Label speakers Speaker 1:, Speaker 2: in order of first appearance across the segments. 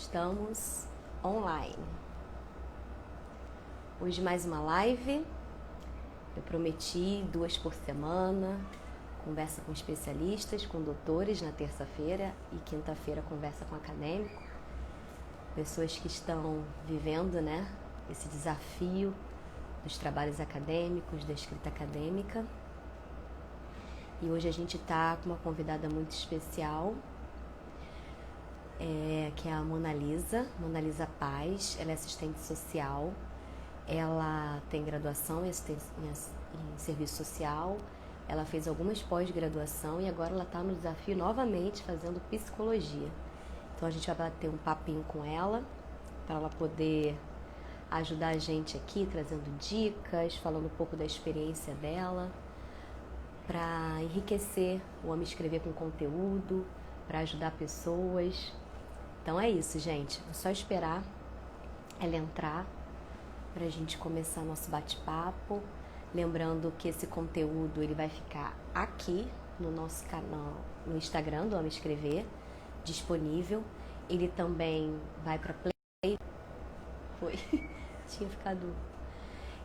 Speaker 1: Estamos online. Hoje mais uma live. Eu prometi 2 por semana. Conversa com especialistas, com doutores na terça-feira e quinta-feira conversa com acadêmico. Pessoas que estão vivendo, esse desafio dos trabalhos acadêmicos, da escrita acadêmica. E hoje a gente está com uma convidada muito especial, que é a Mona Lisa Paz. Ela é assistente social, ela tem graduação em serviço social, ela fez algumas pós-graduação e agora ela está no desafio novamente fazendo psicologia. Então a gente vai bater um papinho com ela, para ela poder ajudar a gente aqui, trazendo dicas, falando um pouco da experiência dela, para enriquecer o Homem Escrever com conteúdo, para ajudar pessoas. Então é isso, gente. É só esperar ela entrar para a gente começar nosso bate-papo. Lembrando que esse conteúdo ele vai ficar aqui no nosso canal, no Instagram do Homem Escrever, disponível. Ele também vai para Play. Foi. Tinha ficado.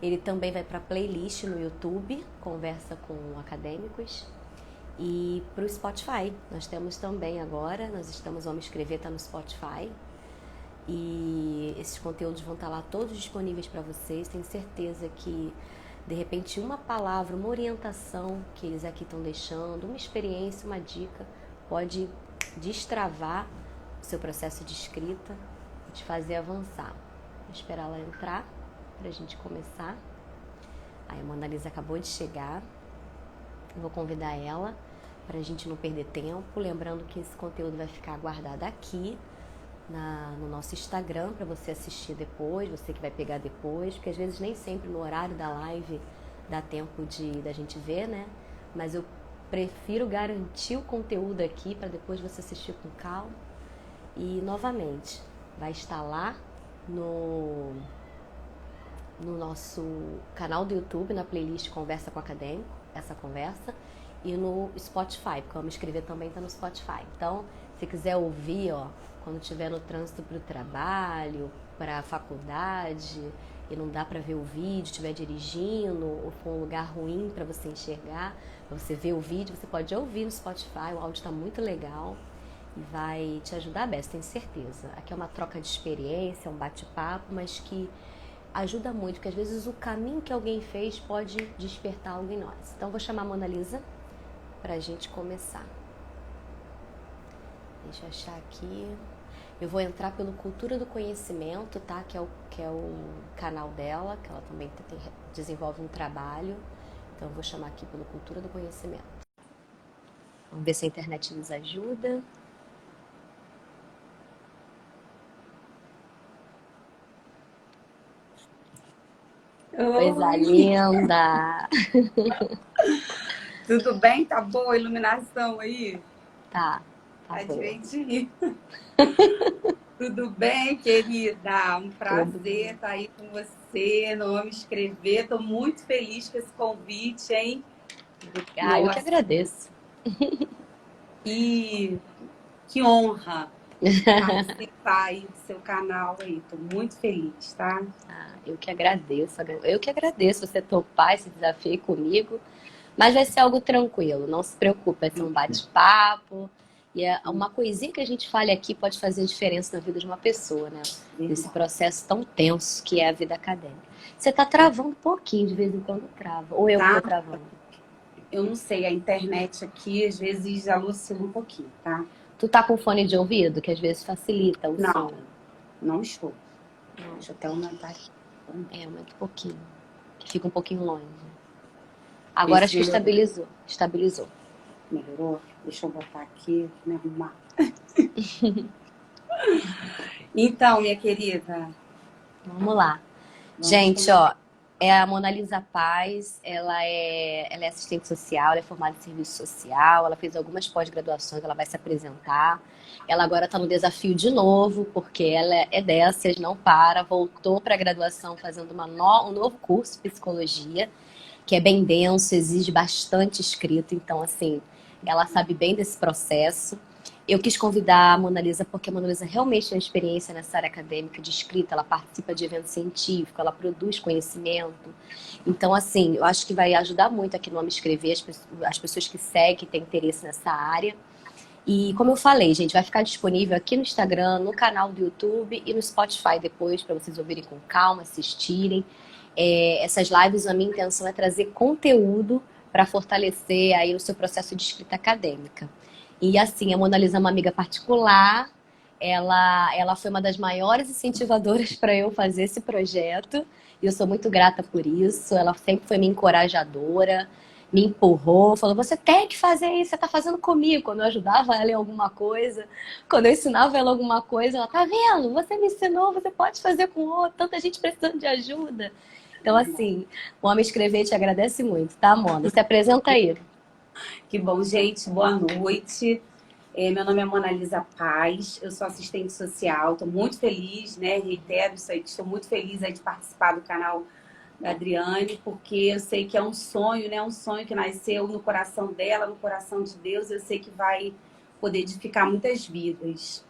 Speaker 1: Ele também vai para playlist no YouTube, conversa com acadêmicos, e para o Spotify. Nós temos também agora, o Homem Escrever está no Spotify, e esses conteúdos vão estar lá todos disponíveis para vocês. Tenho certeza que, de repente, uma palavra, uma orientação que eles aqui estão deixando, uma experiência, uma dica, pode destravar o seu processo de escrita e te fazer avançar. Vou esperar ela entrar pra gente começar. Aí a Mona Lisa acabou de chegar. Vou convidar ela pra gente não perder tempo. Lembrando que esse conteúdo vai ficar guardado aqui no nosso Instagram para você assistir depois, você que vai pegar depois, porque às vezes nem sempre no horário da live dá tempo da gente ver, Mas eu prefiro garantir o conteúdo aqui para depois você assistir com calma. E novamente, vai estar lá no nosso canal do YouTube, na playlist Conversa com Acadêmico, essa conversa, e no Spotify, porque o Homem Escrever também está no Spotify. Então, se quiser ouvir, quando estiver no trânsito para o trabalho, para a faculdade, e não dá para ver o vídeo, estiver dirigindo, ou for um lugar ruim para você enxergar, para você ver o vídeo, você pode ouvir no Spotify, o áudio está muito legal e vai te ajudar, Bess, tenho certeza. Aqui é uma troca de experiência, um bate-papo, mas que ajuda muito, porque às vezes o caminho que alguém fez pode despertar algo em nós. Então, vou chamar a Mona Lisa para a gente começar. Deixa eu achar aqui. Eu vou entrar pelo Cultura do Conhecimento, tá? Que é o canal dela, que ela também desenvolve um trabalho. Então, eu vou chamar aqui pelo Cultura do Conhecimento. Vamos ver se a internet nos ajuda. Coisa linda!
Speaker 2: Tudo bem? Tá boa a iluminação aí?
Speaker 1: Tá boa.
Speaker 2: Direitinho. Tudo bem, querida? Um prazer estar aí com você no Homem Escrever. Estou muito feliz com esse convite, hein?
Speaker 1: Obrigada, eu que agradeço.
Speaker 2: E que honra participar aí do seu canal aí. Estou muito feliz, tá?
Speaker 1: Eu que agradeço. Eu que agradeço você topar esse desafio comigo. Mas vai ser algo tranquilo, não se preocupe, vai ser um bate-papo. E uma coisinha que a gente fale aqui pode fazer diferença na vida de uma pessoa, Nesse processo tão tenso que é a vida acadêmica. Você tá travando um pouquinho, de vez em quando trava. Ou eu que tô travando?
Speaker 2: Eu não sei, a internet aqui às vezes alucina um pouquinho, tá?
Speaker 1: Tu tá com fone de ouvido, que às vezes facilita o som?
Speaker 2: Não estou. Deixa eu até aumentar aqui.
Speaker 1: Aumenta um pouquinho, que fica um pouquinho longe. Agora acho que estabilizou.
Speaker 2: Melhorou? Deixa eu botar aqui, me arrumar. Então, minha querida.
Speaker 1: Vamos lá. Gente, é a Mona Lisa Paz, ela é assistente social, ela é formada em serviço social, ela fez algumas pós-graduações, ela vai se apresentar. Ela agora está no desafio de novo, porque ela é dessas, não para, voltou para a graduação fazendo um novo curso de psicologia, que é bem denso, exige bastante escrita, então, assim, ela sabe bem desse processo. Eu quis convidar a Mona Lisa porque a Mona Lisa realmente tem experiência nessa área acadêmica de escrita, ela participa de evento científico, ela produz conhecimento. Então, assim, eu acho que vai ajudar muito aqui no Amo Escrever as pessoas que seguem, que têm interesse nessa área. E como eu falei, gente, vai ficar disponível aqui no Instagram, no canal do YouTube e no Spotify depois, para vocês ouvirem com calma, assistirem. Essas lives, a minha intenção é trazer conteúdo para fortalecer aí o seu processo de escrita acadêmica. E assim, a Mona Lisa é uma amiga particular, ela foi uma das maiores incentivadoras para eu fazer esse projeto, e eu sou muito grata por isso. Ela sempre foi minha encorajadora, me empurrou, falou, você tem que fazer isso, você tá fazendo comigo. Quando eu ajudava ela em alguma coisa, quando eu ensinava ela alguma coisa, ela, tá vendo? Você me ensinou, você pode fazer com outro, tanta gente precisando de ajuda. Então, assim, o Amo Escrever te agradece muito, tá, Mona? Se apresenta aí.
Speaker 2: Que bom, gente. Boa noite. Meu nome é Mona Lisa Paz, eu sou assistente social, estou muito feliz, né? Reitero isso aí, estou muito feliz aí de participar do canal da Adriane, porque eu sei que é um sonho, né? Um sonho que nasceu no coração dela, no coração de Deus, eu sei que vai poder edificar muitas vidas.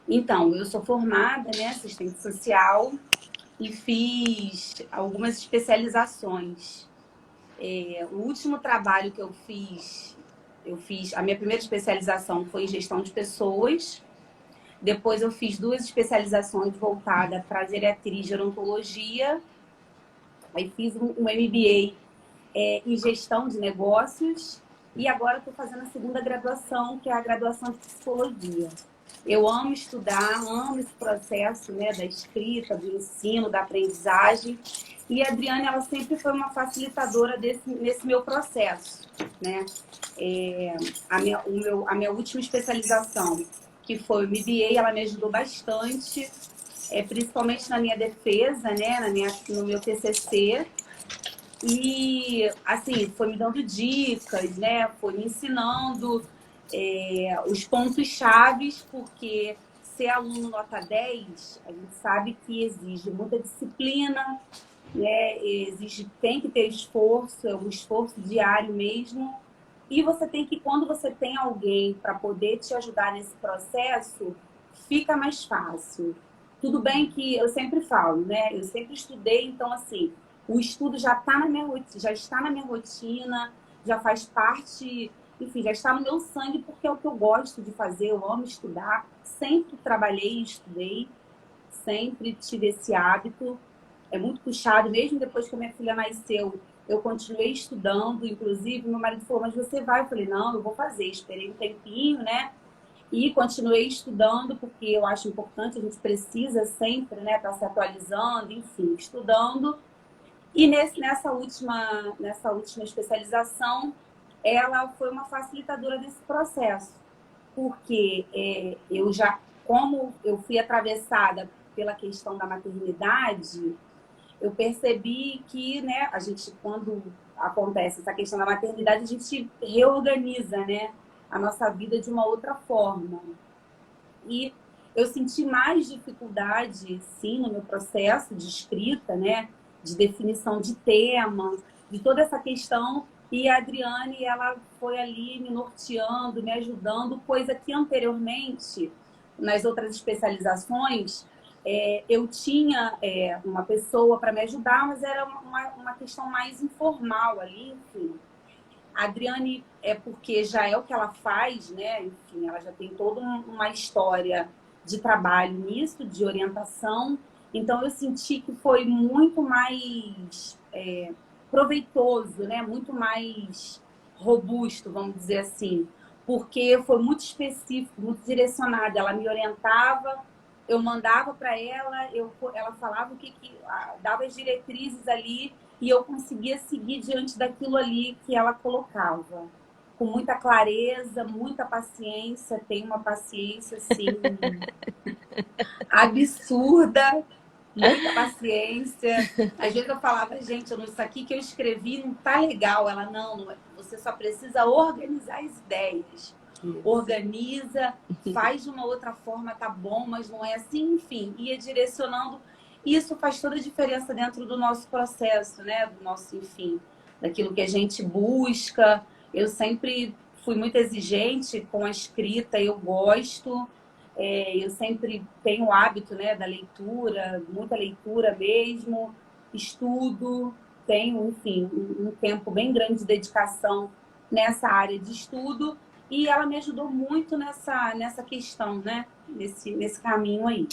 Speaker 2: Então, eu sou formada, né, assistente social e fiz algumas especializações. O último trabalho que eu fiz, a minha primeira especialização foi em gestão de pessoas. Depois eu fiz 2 especializações voltadas para geriatria e gerontologia. Aí fiz um MBA em gestão de negócios. E agora estou fazendo a segunda graduação, que é a graduação de psicologia. Eu amo estudar, amo esse processo, né, da escrita, do ensino, da aprendizagem. E a Adriane, ela sempre foi uma facilitadora nesse meu processo, né? A minha última especialização, que foi o MBA, ela me ajudou bastante, principalmente na minha defesa, né, no meu TCC. E, assim, foi me dando dicas, né? Foi me ensinando os pontos chaves, porque ser aluno nota 10, a gente sabe que exige muita disciplina, né? Tem que ter esforço, é um esforço diário mesmo. E você tem que, quando você tem alguém para poder te ajudar nesse processo, fica mais fácil. Tudo bem que eu sempre falo, né? Eu sempre estudei, então assim, o estudo já está na minha rotina, já faz parte, enfim, já está no meu sangue, porque é o que eu gosto de fazer, eu amo estudar, sempre trabalhei e estudei, sempre tive esse hábito. É muito puxado, mesmo depois que a minha filha nasceu, eu continuei estudando, inclusive meu marido falou, mas você vai? Eu falei, não, eu vou fazer, esperei um tempinho, né? E continuei estudando, porque eu acho importante, a gente precisa sempre, né, estar se atualizando, enfim, estudando. E nessa última especialização, ela foi uma facilitadora desse processo, porque como eu fui atravessada pela questão da maternidade, eu percebi que, né, a gente, quando acontece essa questão da maternidade, a gente reorganiza, né, a nossa vida de uma outra forma. E eu senti mais dificuldade, sim, no meu processo de escrita, né, de definição de tema, de toda essa questão. E a Adriane, ela foi ali me norteando, me ajudando, coisa que anteriormente, nas outras especializações, eu tinha uma pessoa para me ajudar, mas era uma questão mais informal ali, enfim. A Adriane porque já é o que ela faz, né? Enfim, ela já tem toda uma história de trabalho nisso, de orientação. Então, eu senti que foi muito mais proveitoso, né? Muito mais robusto, vamos dizer assim, porque foi muito específico, muito direcionado. Ela me orientava, eu mandava para ela, ela falava dava as diretrizes ali e eu conseguia seguir diante daquilo ali que ela colocava. Com muita clareza, muita paciência, tem uma paciência, assim, absurda, muita paciência. Às vezes eu falava, gente, isso aqui que eu escrevi não tá legal. Ela, não, você só precisa organizar as ideias. Isso. Organiza, faz de uma outra forma, tá bom, mas não é assim, enfim, ia direcionando. Isso faz toda a diferença dentro do nosso processo, né? Do nosso, enfim, daquilo que a gente busca. Eu sempre fui muito exigente com a escrita, eu gosto. Eu sempre tenho o hábito, né, da leitura, muita leitura mesmo, estudo, tenho, enfim, um tempo bem grande de dedicação nessa área de estudo, e ela me ajudou muito nessa questão, né, nesse caminho aí.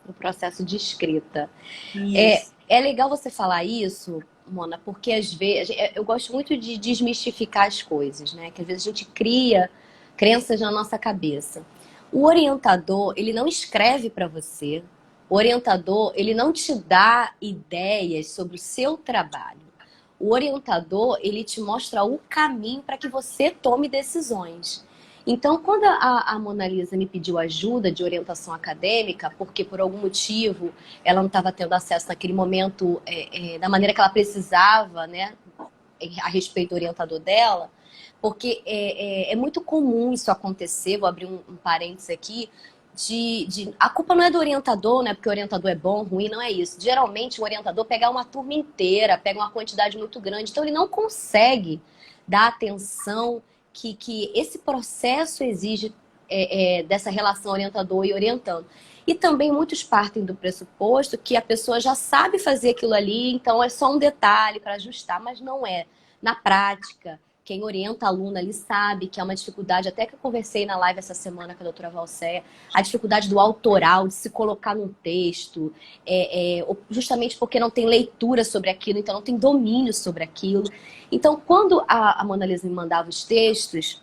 Speaker 1: O processo de escrita.
Speaker 2: Isso.
Speaker 1: É legal você falar isso, Mona, porque às vezes eu gosto muito de desmistificar as coisas, né? Que às vezes a gente cria crenças na nossa cabeça. O orientador, ele não escreve para você. O orientador, ele não te dá ideias sobre o seu trabalho. O orientador, ele te mostra o caminho para que você tome decisões. Então, quando a Mona Lisa me pediu ajuda de orientação acadêmica, porque por algum motivo ela não estava tendo acesso naquele momento da maneira que ela precisava, né, a respeito do orientador dela, porque é muito comum isso acontecer, vou abrir um parênteses aqui, a culpa não é do orientador, né? Porque o orientador é bom, ruim, não é isso. Geralmente o orientador pega uma turma inteira, pega uma quantidade muito grande, então ele não consegue dar atenção que esse processo exige dessa relação orientador e orientando. E também muitos partem do pressuposto que a pessoa já sabe fazer aquilo ali, então é só um detalhe para ajustar, mas não é. Na prática, quem orienta a aluna ali sabe que é uma dificuldade, até que eu conversei na live essa semana com a doutora Valcéia, a dificuldade do autoral, de se colocar num texto, justamente porque não tem leitura sobre aquilo, então não tem domínio sobre aquilo. Então, quando a Mona Lisa me mandava os textos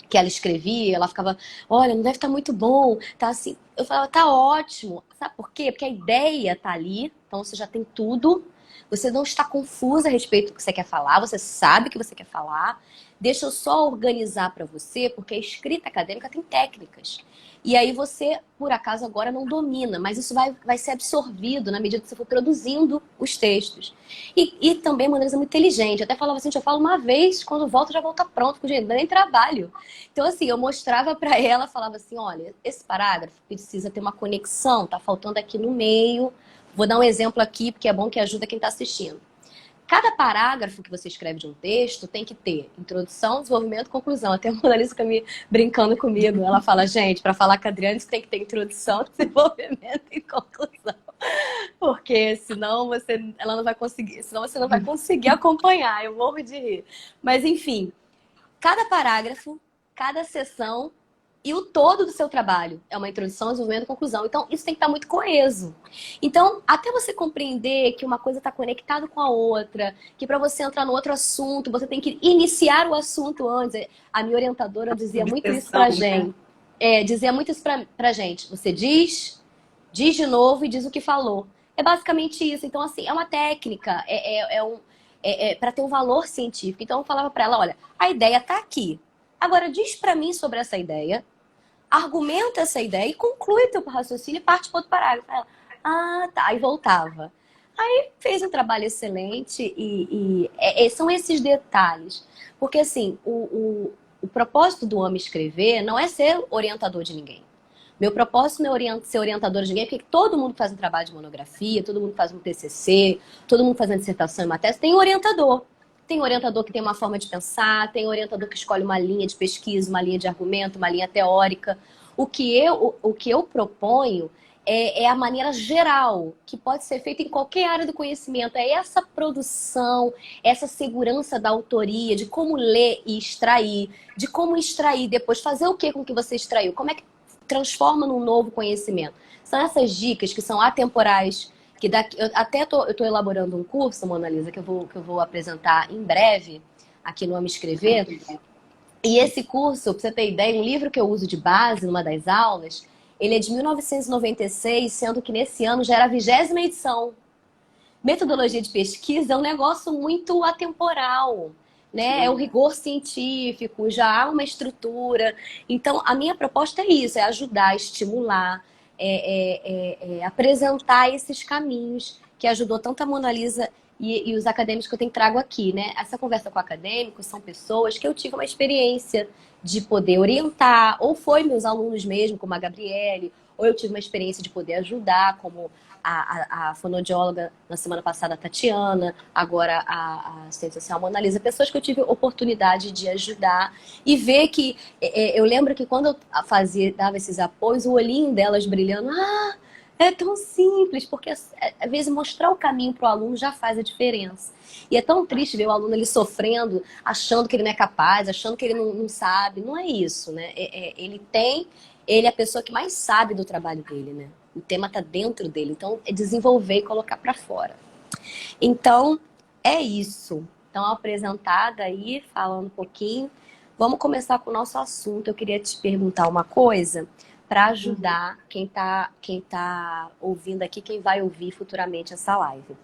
Speaker 1: que ela escrevia, ela ficava, olha, não deve estar muito bom, tá assim. Eu falava, tá ótimo. Sabe por quê? Porque a ideia tá ali, então você já tem tudo. Você não está confusa a respeito do que você quer falar, você sabe o que você quer falar. Deixa eu só organizar para você, porque a escrita acadêmica tem técnicas. E aí você, por acaso, agora não domina, mas isso vai ser absorvido na medida que você for produzindo os textos. E também, Mona Lisa é muito inteligente. Eu até falava assim, eu falo uma vez, quando volto já volta pronto, porque, gente, não é nem trabalho. Então, assim, eu mostrava para ela, falava assim, olha, esse parágrafo precisa ter uma conexão, tá faltando aqui no meio. Vou dar um exemplo aqui, porque é bom que ajuda quem está assistindo. Cada parágrafo que você escreve de um texto tem que ter introdução, desenvolvimento e conclusão. Até a Mona Lisa fica me brincando comigo. Ela fala, gente, para falar com a Adriane, você tem que ter introdução, desenvolvimento e conclusão. Porque senão ela não vai conseguir, senão você não vai conseguir acompanhar. Eu morro de rir. Mas, enfim, cada parágrafo, cada seção e o todo do seu trabalho é uma introdução, desenvolvimento e conclusão. Então, isso tem que estar muito coeso. Então, até você compreender que uma coisa está conectada com a outra, que para você entrar no outro assunto, você tem que iniciar o assunto antes. A minha orientadora dizia muito isso pra gente. Dizia muito isso pra gente. Você diz de novo e diz o que falou. É basicamente isso. Então, assim, é uma técnica, para ter um valor científico. Então, eu falava para ela, olha, a ideia está aqui. Agora, diz para mim sobre essa ideia, argumenta essa ideia e conclui teu raciocínio e parte para outro parágrafo. Ela, tá. Aí voltava. Aí fez um trabalho excelente são esses detalhes. Porque, assim, o propósito do homem escrever não é ser orientador de ninguém. Meu propósito não é ser orientador de ninguém, porque todo mundo faz um trabalho de monografia, todo mundo faz um TCC, todo mundo faz uma dissertação e uma tese, tem um orientador. Tem orientador que tem uma forma de pensar, tem orientador que escolhe uma linha de pesquisa, uma linha de argumento, uma linha teórica. O que eu proponho é a maneira geral, que pode ser feita em qualquer área do conhecimento. É essa produção, essa segurança da autoria, de como ler e extrair, de como extrair depois, fazer o que com o que você extraiu, como é que transforma num novo conhecimento. São essas dicas que são atemporais, que eu estou elaborando um curso, Mona Lisa, que eu vou apresentar em breve aqui no Ame Escrever. E esse curso, para você ter ideia, um livro que eu uso de base numa das aulas, ele é de 1996, sendo que nesse ano já era a 20ª edição. Metodologia de pesquisa é um negócio muito atemporal, né? É o rigor científico, já há uma estrutura. Então, a minha proposta é isso, é ajudar, estimular, apresentar esses caminhos que ajudou tanto a Mona Lisa e os acadêmicos que eu trago aqui, né? Essa conversa com acadêmicos são pessoas que eu tive uma experiência de poder orientar, ou foi meus alunos mesmo, como a Gabriele, ou eu tive uma experiência de poder ajudar, como a fonoaudióloga na semana passada, a Tatiana, agora a assistente social Mona Lisa, pessoas que eu tive oportunidade de ajudar e ver que, eu lembro que quando eu dava esses apoios, o olhinho delas brilhando, é tão simples, porque às vezes mostrar o caminho para o aluno já faz a diferença. E é tão triste ver o aluno ali sofrendo, achando que ele não é capaz, achando que ele não sabe. Não é isso, né? Ele é a pessoa que mais sabe do trabalho dele, né? O tema está dentro dele. Então, é desenvolver e colocar para fora. Então, é isso. Então, apresentada aí, falando um pouquinho. Vamos começar com o nosso assunto. Eu queria te perguntar uma coisa para ajudar quem tá ouvindo aqui, quem vai ouvir futuramente essa live. O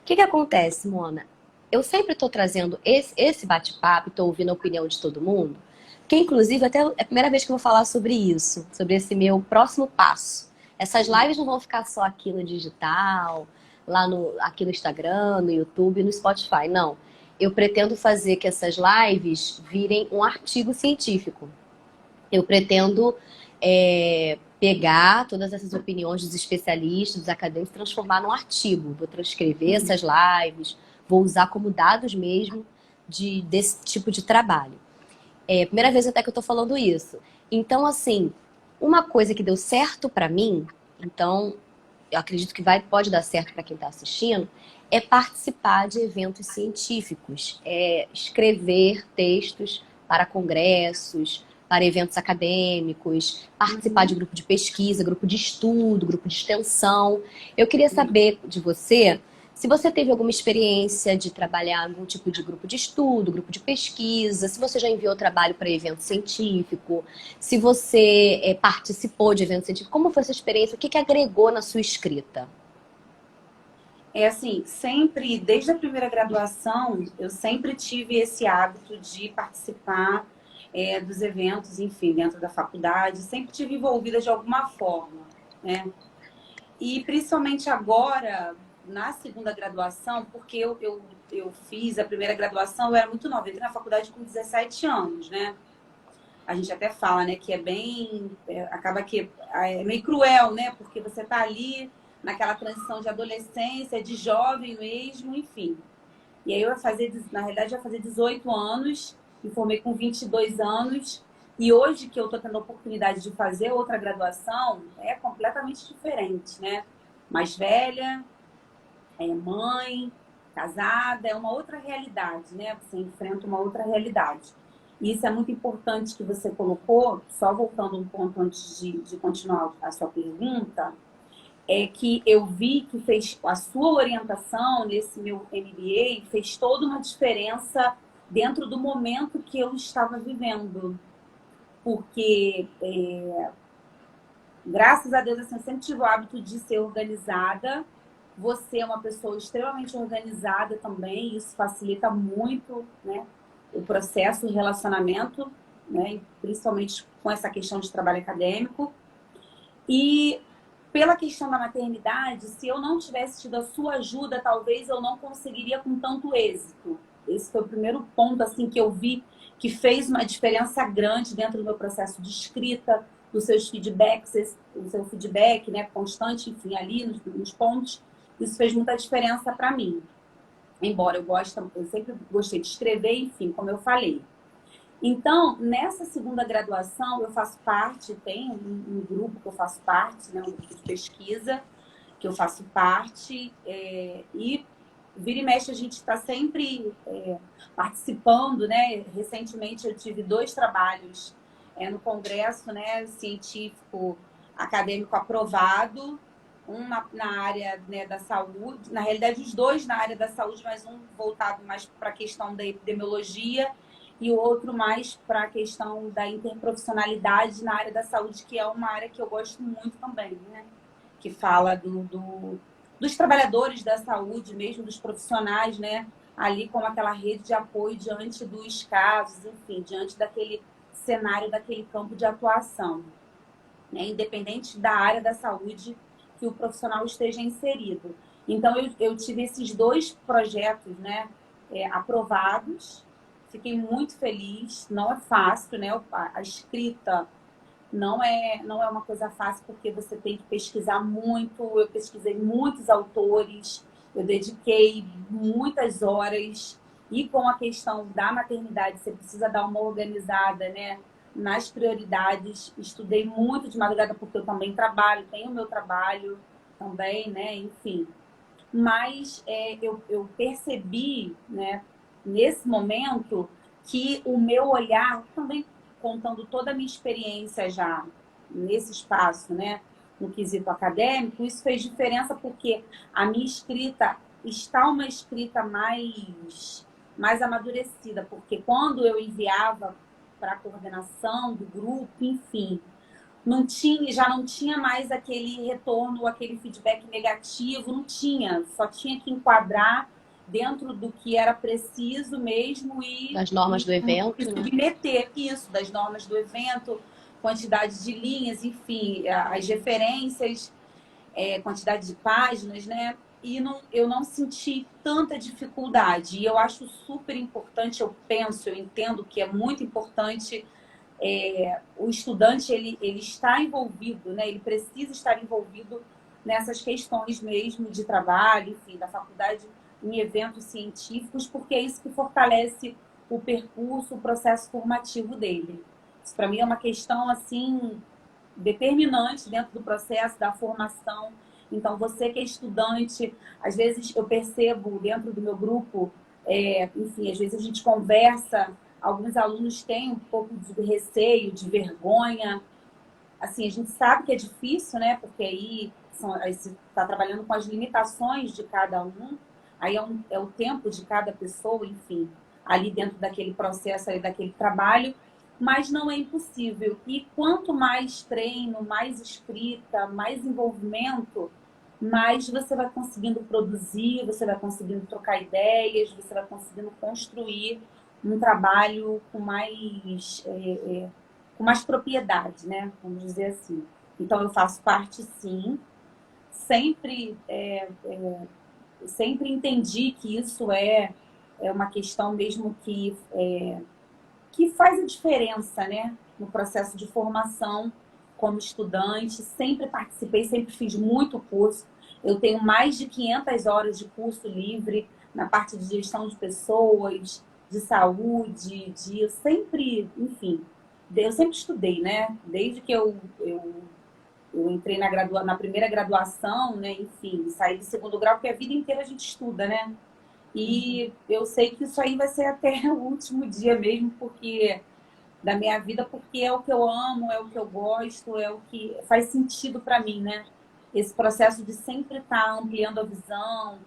Speaker 1: que acontece, Mona? Eu sempre estou trazendo esse bate-papo, estou ouvindo a opinião de todo mundo, que inclusive até é a primeira vez que eu vou falar sobre isso, sobre esse meu próximo passo. Essas lives não vão ficar só aqui no digital, aqui no Instagram, no YouTube, no Spotify, não. Eu pretendo fazer que essas lives virem um artigo científico. Eu pretendo pegar todas essas opiniões dos especialistas, dos acadêmicos, transformar num artigo. Vou transcrever essas lives, vou usar como dados mesmo desse tipo de trabalho. É a primeira vez até que eu estou falando isso. Então, assim, uma coisa que deu certo para mim, então eu acredito que pode dar certo para quem está assistindo, é participar de eventos científicos, escrever textos para congressos, para eventos acadêmicos, participar de grupo de pesquisa, grupo de estudo, grupo de extensão. Eu queria saber de você se você teve alguma experiência de trabalhar em algum tipo de grupo de estudo, grupo de pesquisa, se você já enviou trabalho para evento científico, se você participou de evento científico, como foi essa experiência? O que agregou na sua escrita?
Speaker 2: É assim, sempre, desde a primeira graduação, eu sempre tive esse hábito de participar dos eventos, enfim, dentro da faculdade, sempre tive envolvida de alguma forma, né? E principalmente agora, na segunda graduação, porque eu fiz a primeira graduação, eu era muito nova, eu entrei na faculdade com 17 anos, né? A gente até fala, né, que acaba que é meio cruel, né? Porque você tá ali naquela transição de adolescência, de jovem mesmo, enfim. E aí na realidade, eu ia fazer 18 anos, me formei com 22 anos, e hoje que eu tô tendo a oportunidade de fazer outra graduação, é completamente diferente, né? Mais velha, mãe, casada, é uma outra realidade, né? Você enfrenta uma outra realidade. E isso é muito importante que você colocou, só voltando um ponto antes de continuar a sua pergunta, é que eu vi que fez a sua orientação nesse meu MBA fez toda uma diferença dentro do momento que eu estava vivendo. Porque, graças a Deus, assim, eu sempre tive o hábito de ser organizada. Você é uma pessoa extremamente organizada também, isso facilita muito, né, o processo de relacionamento, né, principalmente com essa questão de trabalho acadêmico. E pela questão da maternidade, se eu não tivesse tido a sua ajuda, talvez eu não conseguiria com tanto êxito. Esse foi o primeiro ponto assim que eu vi que fez uma diferença grande dentro do meu processo de escrita, dos seus feedbacks, o seu feedback, né, constante, enfim, ali nos pontos. Isso fez muita diferença para mim. Embora eu sempre gostei de escrever, enfim, como eu falei. Então, nessa segunda graduação, eu faço parte, tem um grupo que eu faço parte, né, um grupo de pesquisa que eu faço parte, e vira e mexe a gente está sempre participando, né? Recentemente eu tive 2 trabalhos no congresso, né, científico acadêmico aprovado, um na área, né, da saúde, na realidade os 2 na área da saúde, mas um voltado mais para a questão da epidemiologia e o outro mais para a questão da interprofissionalidade na área da saúde, que é uma área que eu gosto muito também, né? Que fala dos trabalhadores da saúde, mesmo dos profissionais, né? Ali como aquela rede de apoio diante dos casos, enfim, diante daquele cenário, daquele campo de atuação, né? Independente da área da saúde que o profissional esteja inserido. Então, eu tive esses 2 projetos, né, aprovados. Fiquei muito feliz. Não é fácil, né? A escrita não é uma coisa fácil, porque você tem que pesquisar muito. Eu pesquisei muitos autores, eu dediquei muitas horas. E com a questão da maternidade, você precisa dar uma organizada, né, nas prioridades. Estudei muito de madrugada, porque eu também trabalho, tenho o meu trabalho também, né, enfim. Mas eu percebi, né, nesse momento, que o meu olhar, também contando toda a minha experiência já nesse espaço, né, no quesito acadêmico, isso fez diferença, porque a minha escrita está uma escrita mais amadurecida, porque quando eu enviava para a coordenação do grupo, enfim, já não tinha mais aquele retorno, aquele feedback negativo, não tinha, só tinha que enquadrar dentro do que era preciso mesmo
Speaker 1: Das normas do evento, né?
Speaker 2: Submeter isso, das normas do evento, quantidade de linhas, enfim, as referências, quantidade de páginas, né? E eu não senti tanta dificuldade. E eu acho super importante, eu entendo que é muito importante o estudante ele está envolvido, né? Ele precisa estar envolvido nessas questões mesmo de trabalho, enfim, da faculdade, em eventos científicos, porque é isso que fortalece o percurso, o processo formativo dele. Isso, para mim, é uma questão assim determinante dentro do processo da formação. Então, você que é estudante, às vezes eu percebo dentro do meu grupo, enfim, às vezes a gente conversa, alguns alunos têm um pouco de receio, de vergonha. Assim, a gente sabe que é difícil, né? Porque aí você está trabalhando com as limitações de cada um, aí é o tempo de cada pessoa, enfim, ali dentro daquele processo, ali, daquele trabalho, mas não é impossível. E quanto mais treino, mais escrita, mais envolvimento, mais você vai conseguindo produzir, você vai conseguindo trocar ideias, você vai conseguindo construir um trabalho com mais propriedade, né? Vamos dizer assim. Então, eu faço parte, sim. Sempre, sempre entendi que isso é uma questão mesmo que faz a diferença, né? No processo de formação como estudante. Sempre participei, sempre fiz muito curso. Eu tenho mais de 500 horas de curso livre na parte de gestão de pessoas, de saúde, eu sempre, enfim, eu sempre estudei, né? Desde que eu entrei na primeira graduação, né? Enfim, saí do segundo grau, porque a vida inteira a gente estuda, né? E eu sei que isso aí vai ser até o último dia mesmo, porque da minha vida, porque é o que eu amo, é o que eu gosto, é o que faz sentido para mim, né? Esse processo de sempre estar ampliando a visão,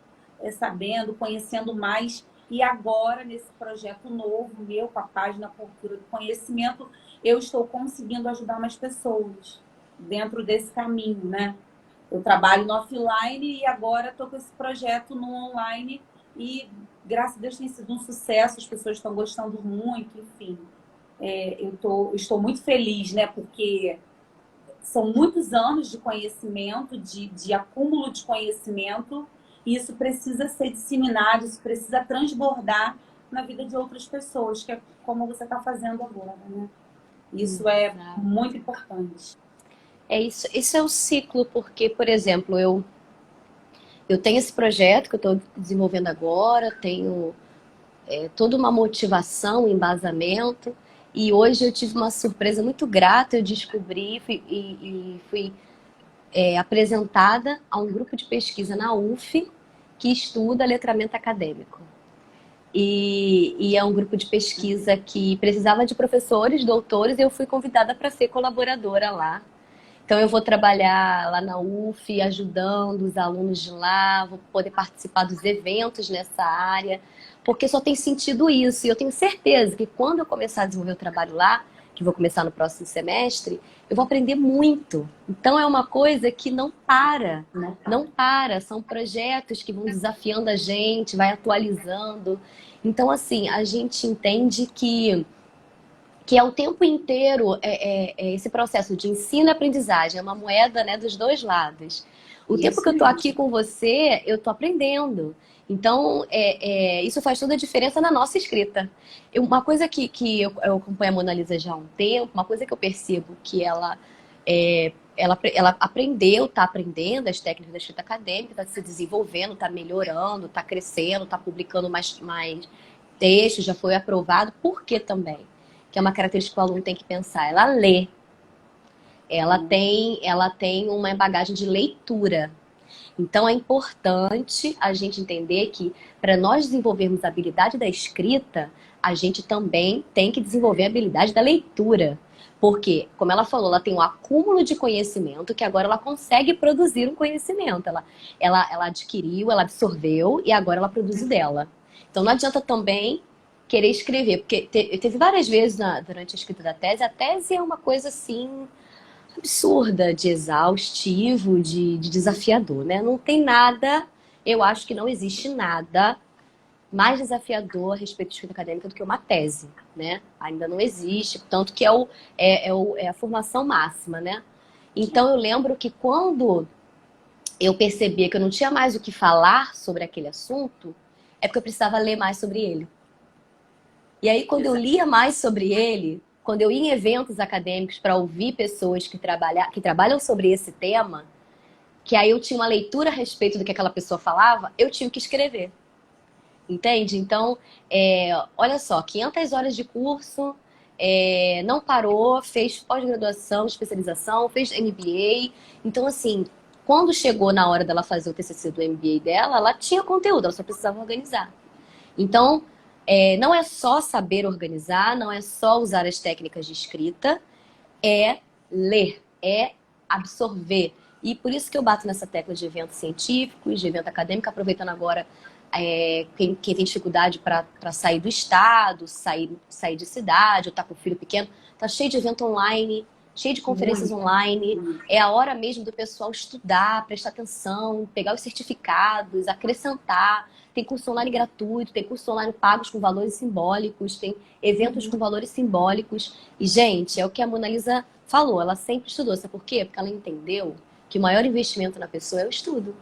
Speaker 2: sabendo, conhecendo mais. E agora, nesse projeto novo meu, com a página Cultura do Conhecimento, eu estou conseguindo ajudar mais pessoas dentro desse caminho, né? Eu trabalho no offline e agora estou com esse projeto no online e, graças a Deus, tem sido um sucesso, as pessoas estão gostando muito, enfim. Estou muito feliz, né? Porque são muitos anos de conhecimento, de acúmulo de conhecimento, e isso precisa ser disseminado, isso precisa transbordar na vida de outras pessoas, que é como você está fazendo agora, né? Isso é muito importante.
Speaker 1: Isso é o ciclo, porque, por exemplo, eu tenho esse projeto que eu estou desenvolvendo agora, tenho toda uma motivação, um embasamento, e hoje eu tive uma surpresa muito grata, eu descobri e fui apresentada a um grupo de pesquisa na UF que estuda letramento acadêmico. E é um grupo de pesquisa que precisava de professores, doutores, e eu fui convidada para ser colaboradora lá. Então eu vou trabalhar lá na UF, ajudando os alunos de lá, vou poder participar dos eventos nessa área, porque só tem sentido isso. E eu tenho certeza que quando eu começar a desenvolver o trabalho lá, que vou começar no próximo semestre, eu vou aprender muito. Então é uma coisa que não para, não para. São projetos que vão desafiando a gente, vai atualizando. Então, assim, a gente entende que que é o tempo inteiro esse processo de ensino e aprendizagem, é uma moeda, né, dos dois lados. O tempo que
Speaker 2: Isso
Speaker 1: eu tô
Speaker 2: mesmo.
Speaker 1: aqui com você, eu tô aprendendo. Então, isso faz toda a diferença na nossa escrita. Uma coisa que eu acompanho a Mona Lisa já há um tempo, uma coisa que eu percebo que ela aprendeu, está aprendendo as técnicas da escrita acadêmica, está se desenvolvendo, está melhorando, está crescendo, está publicando mais textos, já foi aprovado. Por que também? Que é uma característica que o aluno tem que pensar. Ela lê, ela tem uma bagagem de leitura. Então é importante a gente entender que para nós desenvolvermos a habilidade da escrita, a gente também tem que desenvolver a habilidade da leitura. Porque, como ela falou, ela tem um acúmulo de conhecimento que agora ela consegue produzir um conhecimento. Ela adquiriu, ela absorveu e agora ela produz o dela. Então não adianta também querer escrever, porque teve várias vezes durante a escrita da tese, a tese é uma coisa assim absurda, de exaustivo, de desafiador, né? Não tem nada, eu acho que não existe nada mais desafiador a respeito de escrita acadêmica do que uma tese, né? Ainda não existe, tanto que é a formação máxima, né? Então eu lembro que quando eu percebia que eu não tinha mais o que falar sobre aquele assunto, é porque eu precisava ler mais sobre ele. E aí, quando eu lia mais sobre ele, quando eu ia em eventos acadêmicos para ouvir pessoas que trabalham sobre esse tema, que aí eu tinha uma leitura a respeito do que aquela pessoa falava, eu tinha que escrever. Entende? Então, olha só, 500 horas de curso, não parou, fez pós-graduação, especialização, fez MBA. Então, assim, quando chegou na hora dela fazer o TCC do MBA dela, ela tinha conteúdo, ela só precisava organizar. Então, não é só saber organizar, não é só usar as técnicas de escrita, é ler, é absorver. E por isso que eu bato nessa tecla de eventos científicos, de evento acadêmico, aproveitando agora quem tem dificuldade para sair do estado, sair de cidade, ou tá com filho pequeno, tá cheio de evento online, cheio de conferências
Speaker 2: Muito,
Speaker 1: online.
Speaker 2: muito.
Speaker 1: É a hora mesmo do pessoal estudar, prestar atenção, pegar os certificados, acrescentar. Tem curso online gratuito, tem curso online pagos com valores simbólicos, tem eventos com valores simbólicos. E, gente, é o que a Mona Lisa falou, ela sempre estudou. Sabe por quê? Porque ela entendeu que o maior investimento na pessoa é o estudo.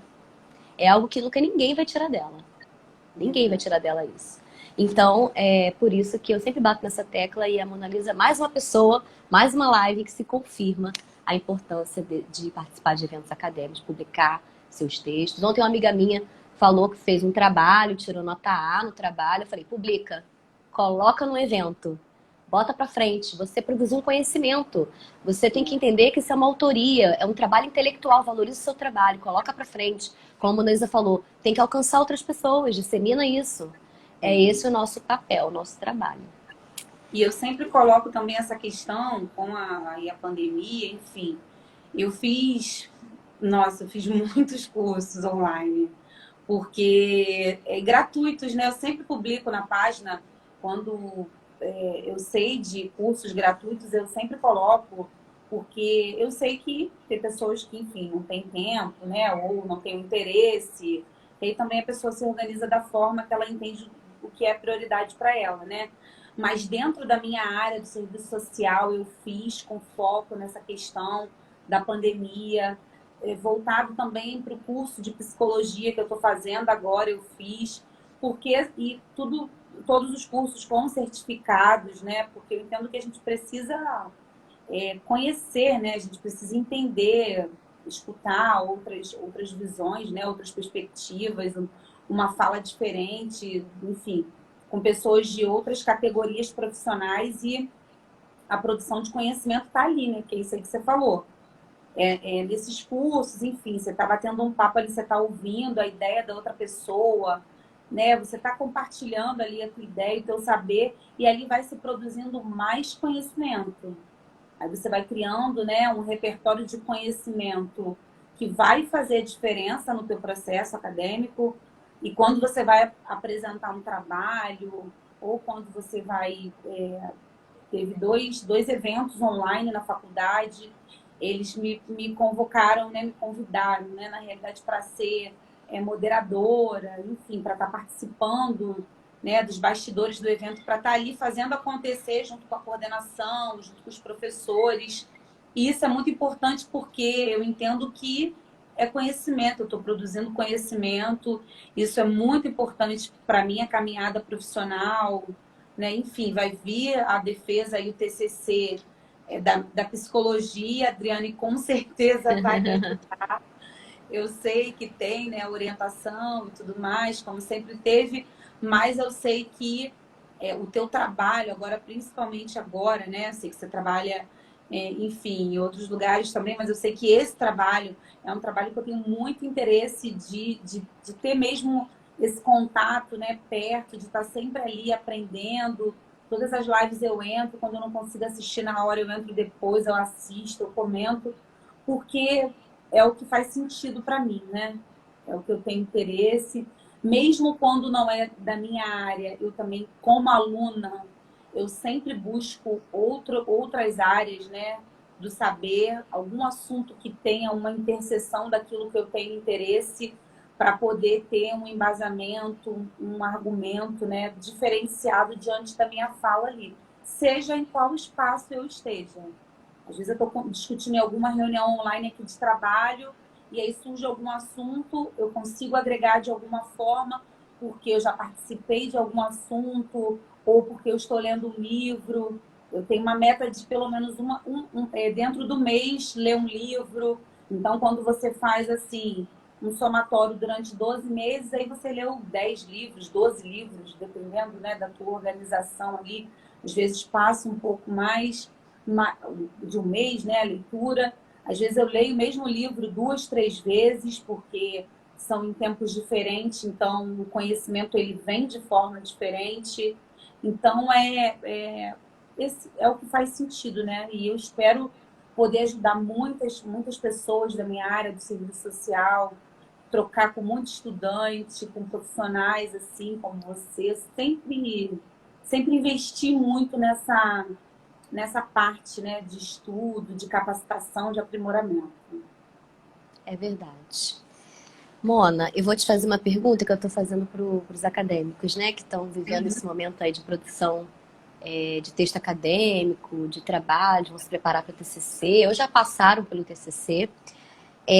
Speaker 1: É algo que nunca ninguém vai tirar dela. Ninguém vai tirar dela isso. Então, é por isso que eu sempre bato nessa tecla e a Mona Lisa é mais uma pessoa, mais uma live que se confirma a importância de participar de eventos acadêmicos, publicar seus textos. Ontem uma amiga minha falou que fez um trabalho, tirou nota A no trabalho. Eu falei, publica, coloca no evento, bota pra frente. Você produziu um conhecimento. Você tem que entender que isso é uma autoria, é um trabalho intelectual. Valoriza o seu trabalho, coloca pra frente. Como a Mona Lisa falou, tem que alcançar outras pessoas, dissemina isso. É esse o nosso papel, o nosso trabalho.
Speaker 2: E eu sempre coloco também essa questão com a pandemia, enfim. Eu fiz, nossa, eu fiz muitos cursos online, porque gratuitos, né? Eu sempre publico na página, quando eu sei de cursos gratuitos, eu sempre coloco, porque eu sei que tem pessoas que, enfim, não tem tempo, né? Ou não tem interesse. E aí também a pessoa se organiza da forma que ela entende o que é prioridade para ela, né? Mas dentro da minha área de serviço social, eu fiz com foco nessa questão da pandemia, voltado também para o curso de psicologia que eu estou fazendo agora, eu fiz, porque todos os cursos com certificados, né? Porque eu entendo que a gente precisa conhecer, né? A gente precisa entender, escutar outras visões, né? Outras perspectivas, uma fala diferente, enfim, com pessoas de outras categorias profissionais e a produção de conhecimento está ali, né? Que é isso aí que você falou. Nesses cursos, enfim, você está batendo um papo ali, você está ouvindo a ideia da outra pessoa, né? Você está compartilhando ali a tua ideia, o teu saber, e ali vai se produzindo mais conhecimento. Aí você vai criando, né, um repertório de conhecimento que vai fazer diferença no teu processo acadêmico. E quando você vai apresentar um trabalho, ou quando você vai... teve dois eventos online na faculdade, eles me convocaram, né, me convidaram, né, na realidade, para ser moderadora, enfim, para estar participando né, dos bastidores do evento para estar ali fazendo acontecer junto com a coordenação, junto com os professores. E isso é muito importante porque eu entendo que é conhecimento, eu estou produzindo conhecimento, isso é muito importante para a minha caminhada profissional, né? Enfim, vai vir a defesa e o TCC da psicologia, a Adriane com certeza vai me ajudar. Eu sei que tem, né, orientação e tudo mais, como sempre teve, mas eu sei que o teu trabalho, agora, principalmente agora, né? Sei que você trabalha, enfim, em outros lugares também, mas eu sei que esse trabalho é um trabalho que eu tenho muito interesse de ter mesmo esse contato, né, perto, de estar sempre ali aprendendo. Todas as lives eu entro, quando eu não consigo assistir na hora, eu entro depois, eu assisto, eu comento, porque é o que faz sentido para mim, né? É o que eu tenho interesse. Mesmo quando não é da minha área, eu também, como aluna, eu sempre busco outras áreas, né, do saber, algum assunto que tenha uma interseção daquilo que eu tenho interesse para poder ter um embasamento, um argumento, né, diferenciado diante da minha fala ali, seja em qual espaço eu esteja. Às vezes eu estou discutindo em alguma reunião online aqui de trabalho e aí surge algum assunto, eu consigo agregar de alguma forma porque eu já participei de algum assunto ou porque eu estou lendo um livro. Eu tenho uma meta de pelo menos dentro do mês ler um livro. Então, quando você faz assim um somatório durante 12 meses, aí você leu 10 livros, 12 livros, dependendo, né, da tua organização ali. Às vezes passa um pouco mais de um mês, né, a leitura. Às vezes eu leio o mesmo livro 2, 3 vezes, porque são em tempos diferentes, então o conhecimento ele vem de forma diferente. Então esse é o que faz sentido, né? E eu espero poder ajudar muitas pessoas da minha área do serviço social, trocar com muitos estudantes, com profissionais assim como você, sempre investir muito nessa parte, né, de estudo, de capacitação, de aprimoramento.
Speaker 1: É verdade. Mona, eu vou te fazer uma pergunta que eu estou fazendo para os acadêmicos, né, que estão vivendo esse momento aí de produção de texto acadêmico, de trabalho, vão se preparar para o TCC, ou já passaram pelo TCC.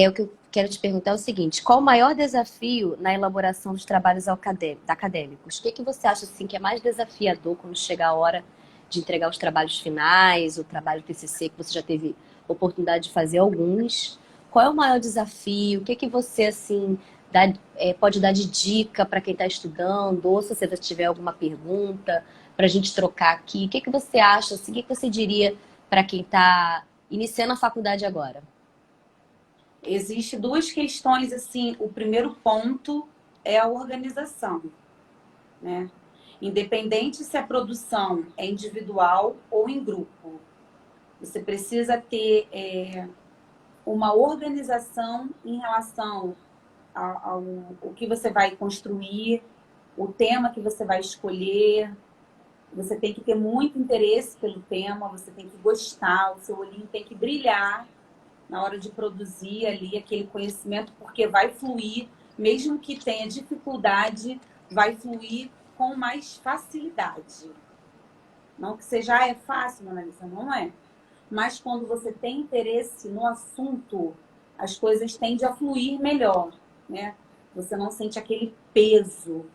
Speaker 1: O que eu quero te perguntar é o seguinte: qual o maior desafio na elaboração dos trabalhos acadêmicos? O que você acha assim, que é mais desafiador quando chega a hora de entregar os trabalhos finais, o trabalho TCC, que você já teve oportunidade de fazer alguns? Qual é o maior desafio? O que você assim pode dar de dica para quem está estudando? Ou se você tiver alguma pergunta para a gente trocar aqui, o que você acha? Assim, o que você diria para quem está iniciando a faculdade agora?
Speaker 2: Existem duas questões, assim, o primeiro ponto é a organização, né? Independente se a produção é individual ou em grupo, você precisa ter uma organização em relação ao que você vai construir, o tema que você vai escolher. Você tem que ter muito interesse pelo tema, você tem que gostar, o seu olhinho tem que brilhar na hora de produzir ali aquele conhecimento, porque vai fluir, mesmo que tenha dificuldade, vai fluir com mais facilidade. Não que seja é fácil, Analisa, não é. Mas quando você tem interesse no assunto, as coisas tendem a fluir melhor, né? Você não sente aquele peso,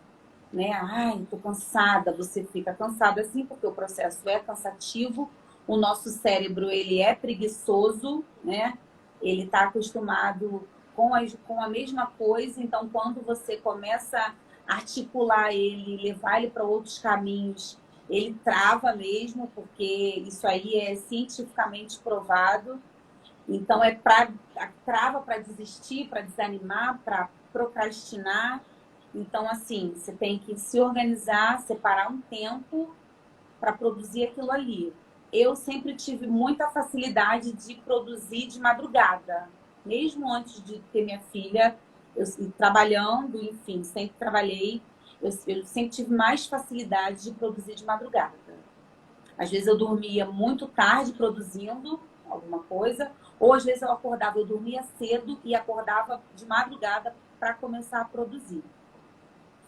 Speaker 2: né? Ai, tô cansada. Você fica cansada assim porque o processo é cansativo. O nosso cérebro, ele é preguiçoso, né? Ele está acostumado com a mesma coisa. Então, quando você começa a articular ele, levar ele para outros caminhos, ele trava mesmo, porque isso aí é cientificamente provado. Então, trava para desistir, para desanimar, para procrastinar. Então, assim, você tem que se organizar, separar um tempo para produzir aquilo ali. Eu sempre tive muita facilidade de produzir de madrugada. Mesmo antes de ter minha filha, eu trabalhando, enfim, sempre trabalhei. Eu sempre tive mais facilidade de produzir de madrugada. Às vezes eu dormia muito tarde produzindo alguma coisa, ou às vezes eu dormia cedo e acordava de madrugada para começar a produzir.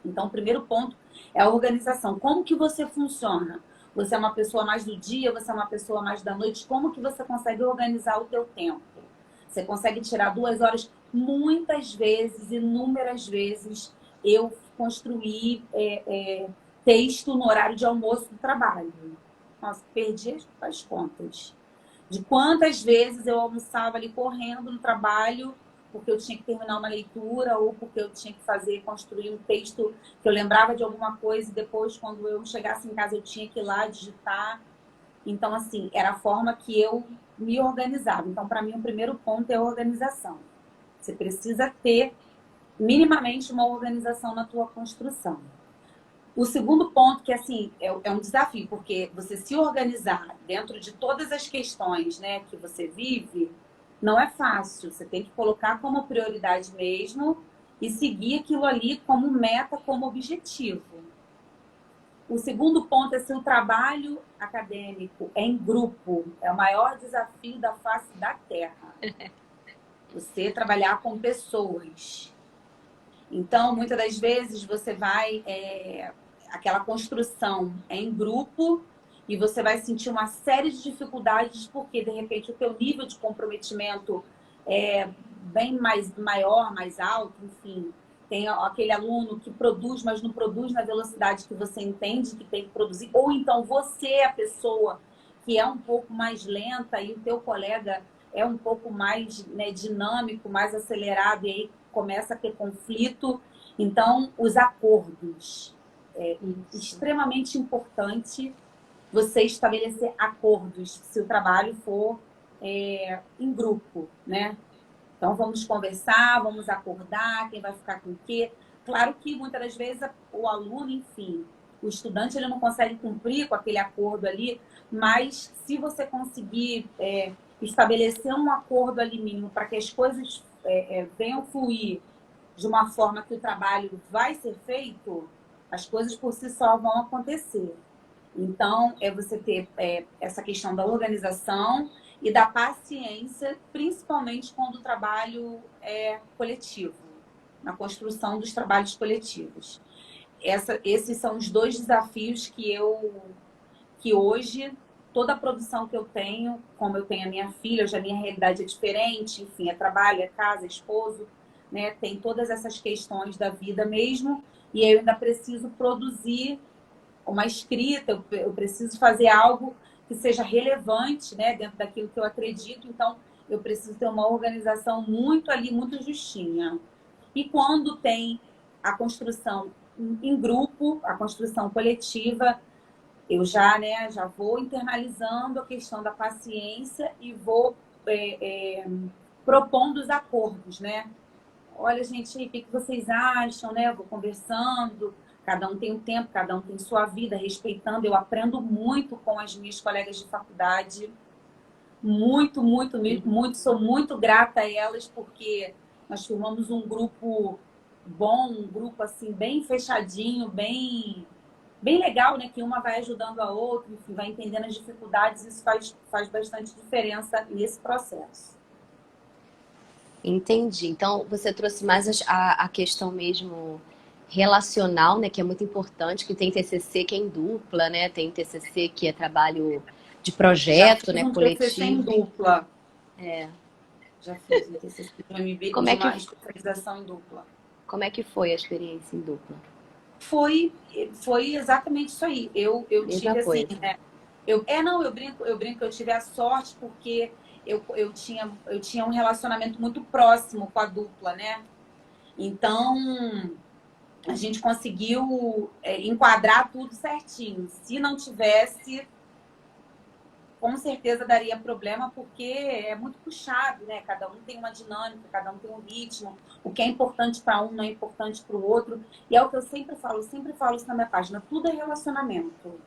Speaker 2: Então, o primeiro ponto é a organização. Como que você funciona? Você é uma pessoa mais do dia, você é uma pessoa mais da noite? Como que você consegue organizar o teu tempo? Você consegue tirar 2 horas? Muitas vezes, inúmeras vezes, eu construí texto no horário de almoço do trabalho. Nossa, perdi as contas. De quantas vezes eu almoçava ali correndo no trabalho, porque eu tinha que terminar uma leitura ou porque eu tinha que construir um texto que eu lembrava de alguma coisa e depois, quando eu chegasse em casa, eu tinha que ir lá digitar. Então, assim, era a forma que eu me organizava. Então, para mim, o primeiro ponto é a organização. Você precisa ter minimamente uma organização na tua construção. O segundo ponto, que assim, é um desafio, porque você se organizar dentro de todas as questões, né, que você vive, não é fácil. Você tem que colocar como prioridade mesmo e seguir aquilo ali como meta, como objetivo. O segundo ponto é se o trabalho acadêmico é em grupo, é o maior desafio da face da Terra. Você trabalhar com pessoas. Então, muitas das vezes você vai... aquela construção é em grupo e você vai sentir uma série de dificuldades porque, de repente, o teu nível de comprometimento é bem maior, mais alto, enfim. Tem aquele aluno que produz, mas não produz na velocidade que você entende que tem que produzir. Ou então você é a pessoa que é um pouco mais lenta e o teu colega é um pouco mais, né, dinâmico, mais acelerado, e aí começa a ter conflito. Então, os acordos. É extremamente importante você estabelecer acordos se o trabalho for em grupo, né? Então, vamos conversar, vamos acordar, quem vai ficar com o quê. Claro que, muitas das vezes, o aluno, enfim, o estudante, ele não consegue cumprir com aquele acordo ali, mas se você conseguir estabelecer um acordo ali mínimo para que as coisas venham fluir de uma forma que o trabalho vai ser feito, as coisas por si só vão acontecer. Então, é você ter essa questão da organização e da paciência, principalmente quando o trabalho é coletivo, na construção dos trabalhos coletivos. Esses são os dois desafios que hoje, toda a produção que eu tenho, como eu tenho a minha filha, hoje a minha realidade é diferente, enfim, é trabalho, é casa, é esposo, né? Tem todas essas questões da vida mesmo, e eu ainda preciso produzir uma escrita, eu preciso fazer algo que seja relevante, né, dentro daquilo que eu acredito. Então, eu preciso ter uma organização muito ali, muito justinha. E quando tem a construção em grupo, a construção coletiva, eu já vou internalizando a questão da paciência e vou propondo os acordos, né? Olha, gente, o que vocês acham, né? Eu vou conversando, cada um tem um tempo, cada um tem sua vida, respeitando. Eu aprendo muito com as minhas colegas de faculdade, muito, muito, muito. Sou muito grata a elas, porque nós formamos um grupo bom, um grupo assim, bem fechadinho, bem legal, né? Que uma vai ajudando a outra, enfim, vai entendendo as dificuldades. Isso faz bastante diferença nesse processo.
Speaker 1: Entendi. Então, você trouxe mais a questão mesmo relacional, né, que é muito importante, que tem TCC que é em dupla, né? Tem TCC que é trabalho de
Speaker 2: Já
Speaker 1: projeto,
Speaker 2: fiz
Speaker 1: né,
Speaker 2: um TCC em
Speaker 1: coletivo.
Speaker 2: dupla.
Speaker 1: É.
Speaker 2: Já fiz um TCC de MB
Speaker 1: Como
Speaker 2: de
Speaker 1: é que,
Speaker 2: uma especialização em dupla.
Speaker 1: como é que foi a experiência em dupla?
Speaker 2: Foi exatamente isso aí. Eu
Speaker 1: Mesma
Speaker 2: tive assim,
Speaker 1: coisa.
Speaker 2: né? Eu brinco que eu tive a sorte porque eu tinha um relacionamento muito próximo com a dupla, né? Então, a gente conseguiu enquadrar tudo certinho. Se não tivesse, com certeza daria problema, porque é muito puxado, né? Cada um tem uma dinâmica, cada um tem um ritmo. O que é importante para um não é importante para o outro. E é o que eu sempre falo isso na minha página. Tudo é relacionamento.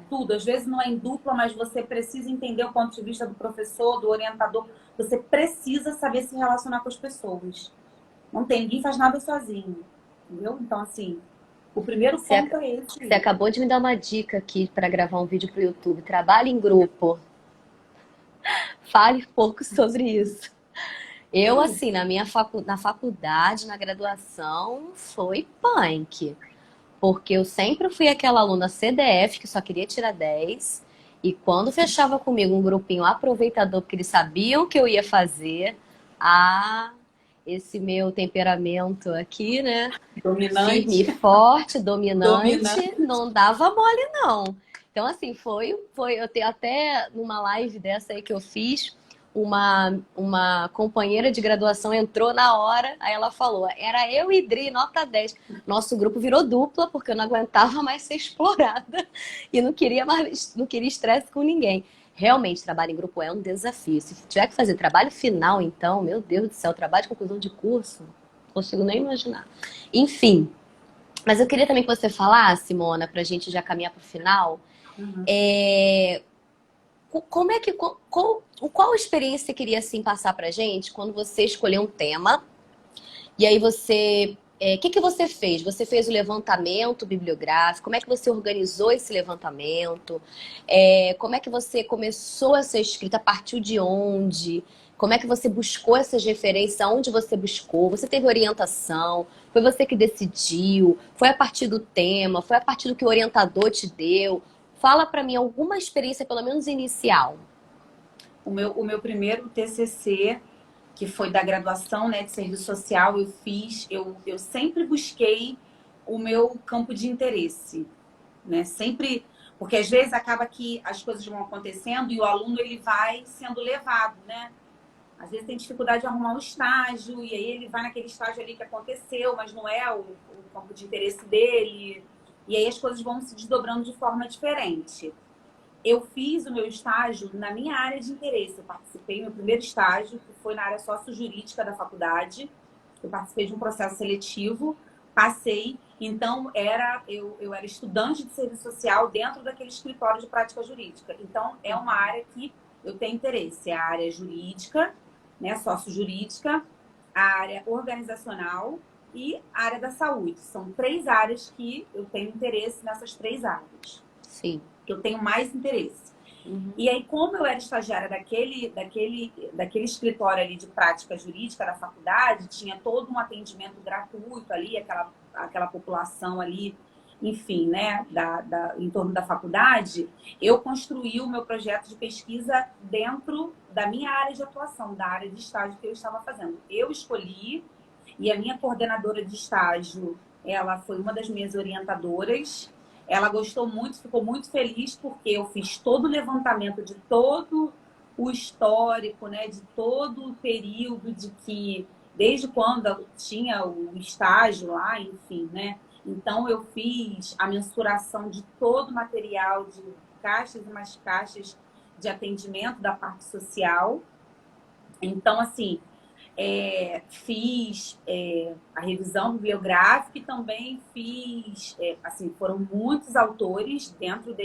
Speaker 2: Tudo. Às vezes não é em dupla, mas você precisa entender o ponto de vista do professor, do orientador. Você precisa saber se relacionar com as pessoas. Não tem, ninguém faz nada sozinho. Entendeu? Então, assim, o primeiro ponto é esse.
Speaker 1: Você acabou de me dar uma dica aqui para gravar um vídeo para o YouTube. Trabalhe em grupo. Fale um pouco sobre isso. Eu, assim, na faculdade, na graduação, foi punk. Porque eu sempre fui aquela aluna CDF que só queria tirar 10. E quando fechava comigo um grupinho aproveitador, porque eles sabiam o que eu ia fazer, ah, esse meu temperamento aqui, né? Firme e
Speaker 2: Dominante.
Speaker 1: forte, dominante,
Speaker 2: Dominante.
Speaker 1: não dava mole, não. Então, assim, eu tenho até numa live dessa aí que eu fiz, uma companheira de graduação entrou na hora, aí ela falou, era eu e Dri, nota 10. Nosso grupo virou dupla, porque eu não aguentava mais ser explorada e não queria estresse com ninguém. Realmente, trabalho em grupo é um desafio. Se tiver que fazer trabalho final, então, meu Deus do céu, trabalho de conclusão de curso, não consigo nem imaginar. Enfim, mas eu queria também que você falasse, Mona, para a gente já caminhar para o final,
Speaker 2: Uhum.
Speaker 1: como é que qual experiência você queria assim passar para a gente quando você escolheu um tema e aí você o que você fez? Você fez o levantamento bibliográfico? Como é que você organizou esse levantamento? Como é que você começou essa escrita? Partiu de onde? Como é que você buscou essas referências? Onde você buscou? Você teve orientação? Foi você que decidiu? Foi a partir do tema? Foi a partir do que o orientador te deu? Fala para mim alguma experiência, pelo menos inicial.
Speaker 2: O meu primeiro TCC, que foi da graduação, né, de serviço social, eu sempre busquei o meu campo de interesse, né? Sempre, porque às vezes acaba que as coisas vão acontecendo e o aluno ele vai sendo levado, né? Às vezes tem dificuldade de arrumar um estágio e aí ele vai naquele estágio ali que aconteceu, mas não é o campo de interesse dele. E aí as coisas vão se desdobrando de forma diferente. Eu fiz o meu estágio na minha área de interesse. Eu participei do meu primeiro estágio, que foi na área sócio-jurídica da faculdade. Eu participei de um processo seletivo, passei. Então, eu era estudante de serviço social dentro daquele escritório de prática jurídica. Então, é uma área que eu tenho interesse. É a área jurídica, né, sócio-jurídica, a área organizacional e a área da saúde. São 3 áreas que eu tenho interesse nessas 3 áreas.
Speaker 1: Sim.
Speaker 2: Que eu tenho mais interesse.
Speaker 1: Uhum.
Speaker 2: E aí, como eu era estagiária daquele escritório ali de prática jurídica da faculdade, tinha todo um atendimento gratuito ali, aquela população ali, enfim, né, em torno da faculdade, eu construí o meu projeto de pesquisa dentro da minha área de atuação, da área de estágio que eu estava fazendo. Eu escolhi, e a minha coordenadora de estágio, ela foi uma das minhas orientadoras. Ela gostou muito, ficou muito feliz porque eu fiz todo o levantamento de todo o histórico, né, de todo o período de que, desde quando eu tinha o estágio lá, enfim, né? Então eu fiz a mensuração de todo o material, de caixas e mais caixas de atendimento da parte social. Então, assim, fiz a revisão bibliográfica e também fiz, assim, foram muitos autores dentro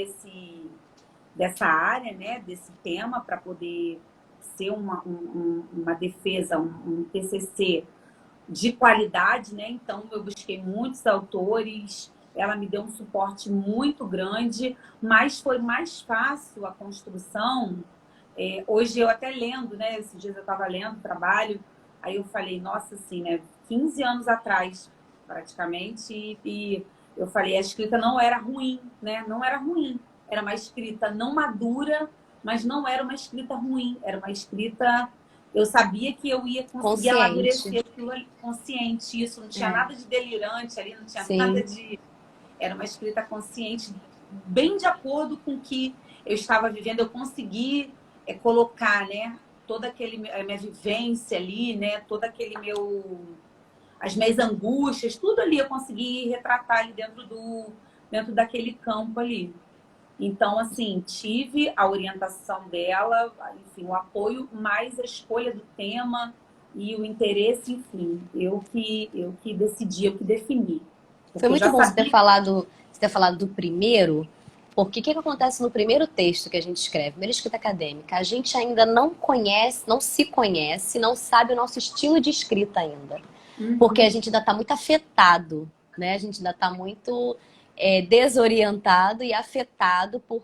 Speaker 2: dessa área, né, desse tema, para poder ser uma defesa, um TCC de qualidade, né? Então, eu busquei muitos autores, ela me deu um suporte muito grande, mas foi mais fácil a construção. Hoje eu até lendo, né? Esses dias eu estava lendo o trabalho, aí eu falei, nossa, assim, né? 15 anos atrás, praticamente, e eu falei, a escrita não era ruim, né? Não era ruim. Era uma escrita não madura, mas não era uma escrita ruim. Era uma escrita... Eu sabia que eu ia conseguir
Speaker 1: Consciente.
Speaker 2: amadurecer aquilo ali, consciente. Isso não tinha nada de delirante ali, não tinha nada
Speaker 1: Sim.
Speaker 2: de... Era uma escrita consciente, bem de acordo com o que eu estava vivendo. Eu consegui colocar, né, toda a minha vivência ali, né, todo aquele as minhas angústias, tudo ali eu consegui retratar ali dentro daquele campo ali. Então, assim, tive a orientação dela, enfim, o apoio, mais a escolha do tema e o interesse, enfim, eu que decidi, eu que defini.
Speaker 1: Foi
Speaker 2: Porque eu
Speaker 1: muito
Speaker 2: já
Speaker 1: bom
Speaker 2: sabia.
Speaker 1: você ter falado do primeiro, porque o que acontece no primeiro texto que a gente escreve, primeira escrita acadêmica? A gente ainda não conhece, não se conhece, não sabe o nosso estilo de escrita ainda. Porque a
Speaker 2: Uhum.
Speaker 1: gente ainda está muito afetado, né? A gente ainda está muito desorientado e afetado por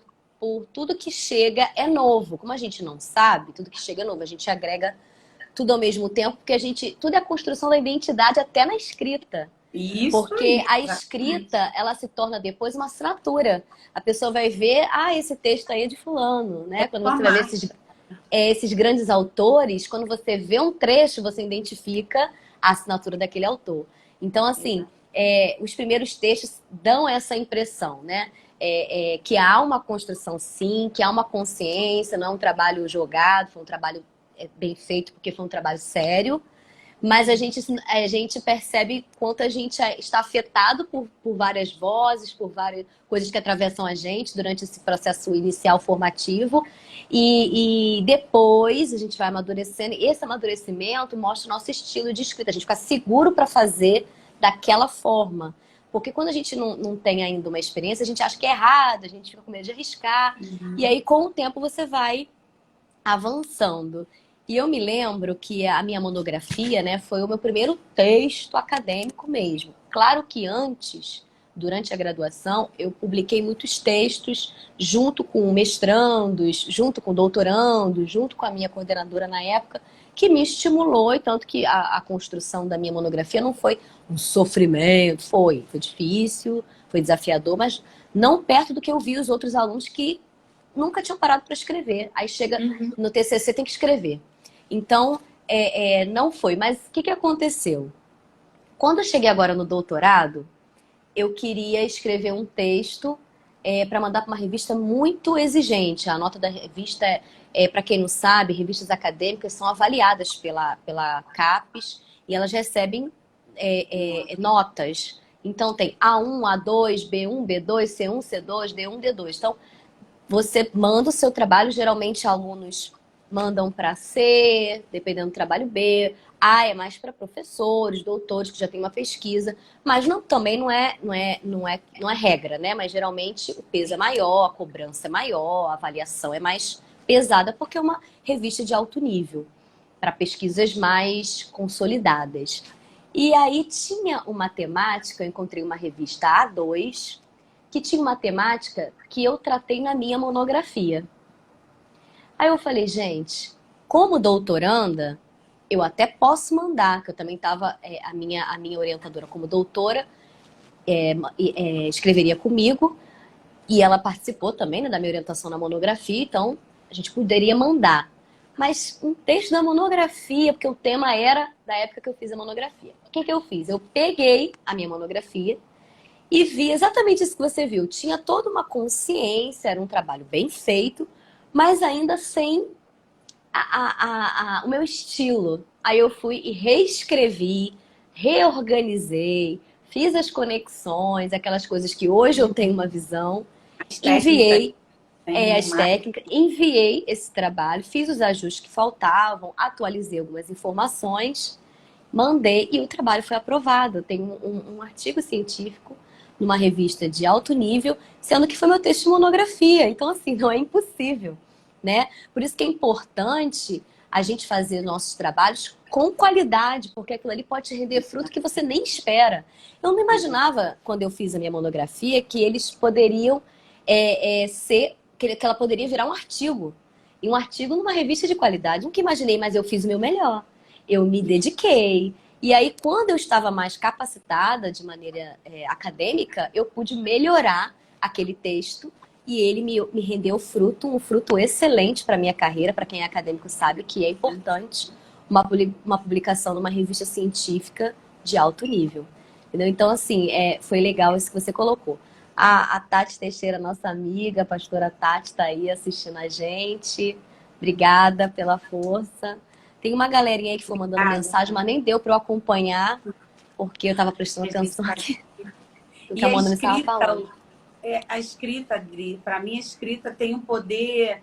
Speaker 1: tudo que chega é novo. Como a gente não sabe, tudo que chega é novo. A gente agrega tudo ao mesmo tempo, porque tudo é a construção da identidade até na escrita.
Speaker 2: Isso
Speaker 1: Porque
Speaker 2: aí,
Speaker 1: a
Speaker 2: exatamente.
Speaker 1: escrita, ela se torna depois uma assinatura. A pessoa vai ver, esse texto aí é de fulano,
Speaker 2: É
Speaker 1: né? Quando
Speaker 2: sua
Speaker 1: você vai ver
Speaker 2: marca.
Speaker 1: esses grandes autores, quando você vê um trecho, você identifica a assinatura daquele autor. Então, assim, os primeiros textos dão essa impressão, né? Que há uma construção, sim, que há uma consciência, não é um trabalho jogado, foi um trabalho bem feito, porque foi um trabalho sério, mas a gente percebe quanto a gente está afetado por várias vozes, por várias coisas que atravessam a gente durante esse processo inicial formativo. E depois a gente vai amadurecendo. E esse amadurecimento mostra o nosso estilo de escrita. A gente fica seguro para fazer daquela forma. Porque quando a gente não tem ainda uma experiência, a gente acha que é errado, a gente fica com medo de arriscar. E aí, com o tempo, você vai avançando. E eu me lembro que a minha monografia, né, foi o meu primeiro texto acadêmico mesmo. Claro que antes, durante a graduação, eu publiquei muitos textos junto com mestrandos, junto com doutorandos, junto com a minha coordenadora na época, que me estimulou, e tanto que a construção da minha monografia não foi um sofrimento, foi difícil, foi desafiador, mas não perto do que eu vi os outros alunos que nunca tinham parado para escrever. Aí chega
Speaker 2: Uhum.
Speaker 1: no TCC, tem que escrever. Então, não foi. Mas o que aconteceu? Quando eu cheguei agora no doutorado, eu queria escrever um texto para mandar para uma revista muito exigente. A nota da revista para quem não sabe, revistas acadêmicas são avaliadas pela CAPES e elas recebem notas. Então tem A1, A2, B1, B2, C1, C2, D1, D2. Então, você manda o seu trabalho, geralmente alunos mandam para C, dependendo do trabalho B. A é mais para professores, doutores que já têm uma pesquisa, mas também não é regra, né? Mas geralmente o peso é maior, a cobrança é maior, a avaliação é mais pesada porque é uma revista de alto nível para pesquisas mais consolidadas. E aí tinha uma temática, eu encontrei uma revista A2 que tinha uma temática que eu tratei na minha monografia. Aí eu falei, gente, como doutoranda, eu até posso mandar, que eu também estava, a minha orientadora como doutora, escreveria comigo, e ela participou também, né, da minha orientação na monografia, então a gente poderia mandar. Mas um texto da monografia, porque o tema era da época que eu fiz a monografia. O que eu fiz? Eu peguei a minha monografia, e vi exatamente isso que você viu. Tinha toda uma consciência, era um trabalho bem feito, mas ainda sem o meu estilo. Aí eu fui e reescrevi, reorganizei, fiz as conexões, aquelas coisas que hoje eu tenho uma visão,
Speaker 2: As técnicas
Speaker 1: enviei
Speaker 2: têm
Speaker 1: as
Speaker 2: uma.
Speaker 1: técnicas, enviei esse trabalho, fiz os ajustes que faltavam, atualizei algumas informações, mandei e o trabalho foi aprovado. Tem um artigo científico numa revista de alto nível, sendo que foi meu texto de monografia. Então, assim, não é impossível, né? Por isso que é importante a gente fazer nossos trabalhos com qualidade, porque aquilo ali pode te render fruto que você nem espera. Eu não imaginava, quando eu fiz a minha monografia, que eles poderiam que ela poderia virar um artigo. E um artigo numa revista de qualidade. Nunca imaginei, mas eu fiz o meu melhor. Eu me dediquei. E aí, quando eu estava mais capacitada de maneira acadêmica, eu pude melhorar aquele texto e ele me rendeu fruto, um fruto excelente para a minha carreira. Para quem é acadêmico sabe que é importante uma publicação numa revista científica de alto nível. Entendeu? Então, assim, foi legal isso que você colocou. A Tati Teixeira, nossa amiga, a pastora Tati, está aí assistindo a gente. Obrigada pela força. Tem uma galerinha aí que foi mandando
Speaker 2: Obrigada.
Speaker 1: mensagem, mas nem deu para eu acompanhar, porque eu estava prestando
Speaker 2: A gente
Speaker 1: atenção
Speaker 2: tá-
Speaker 1: aqui no que
Speaker 2: E
Speaker 1: a Mona me estava falando.
Speaker 2: a escrita, Adri, para mim a escrita tem um poder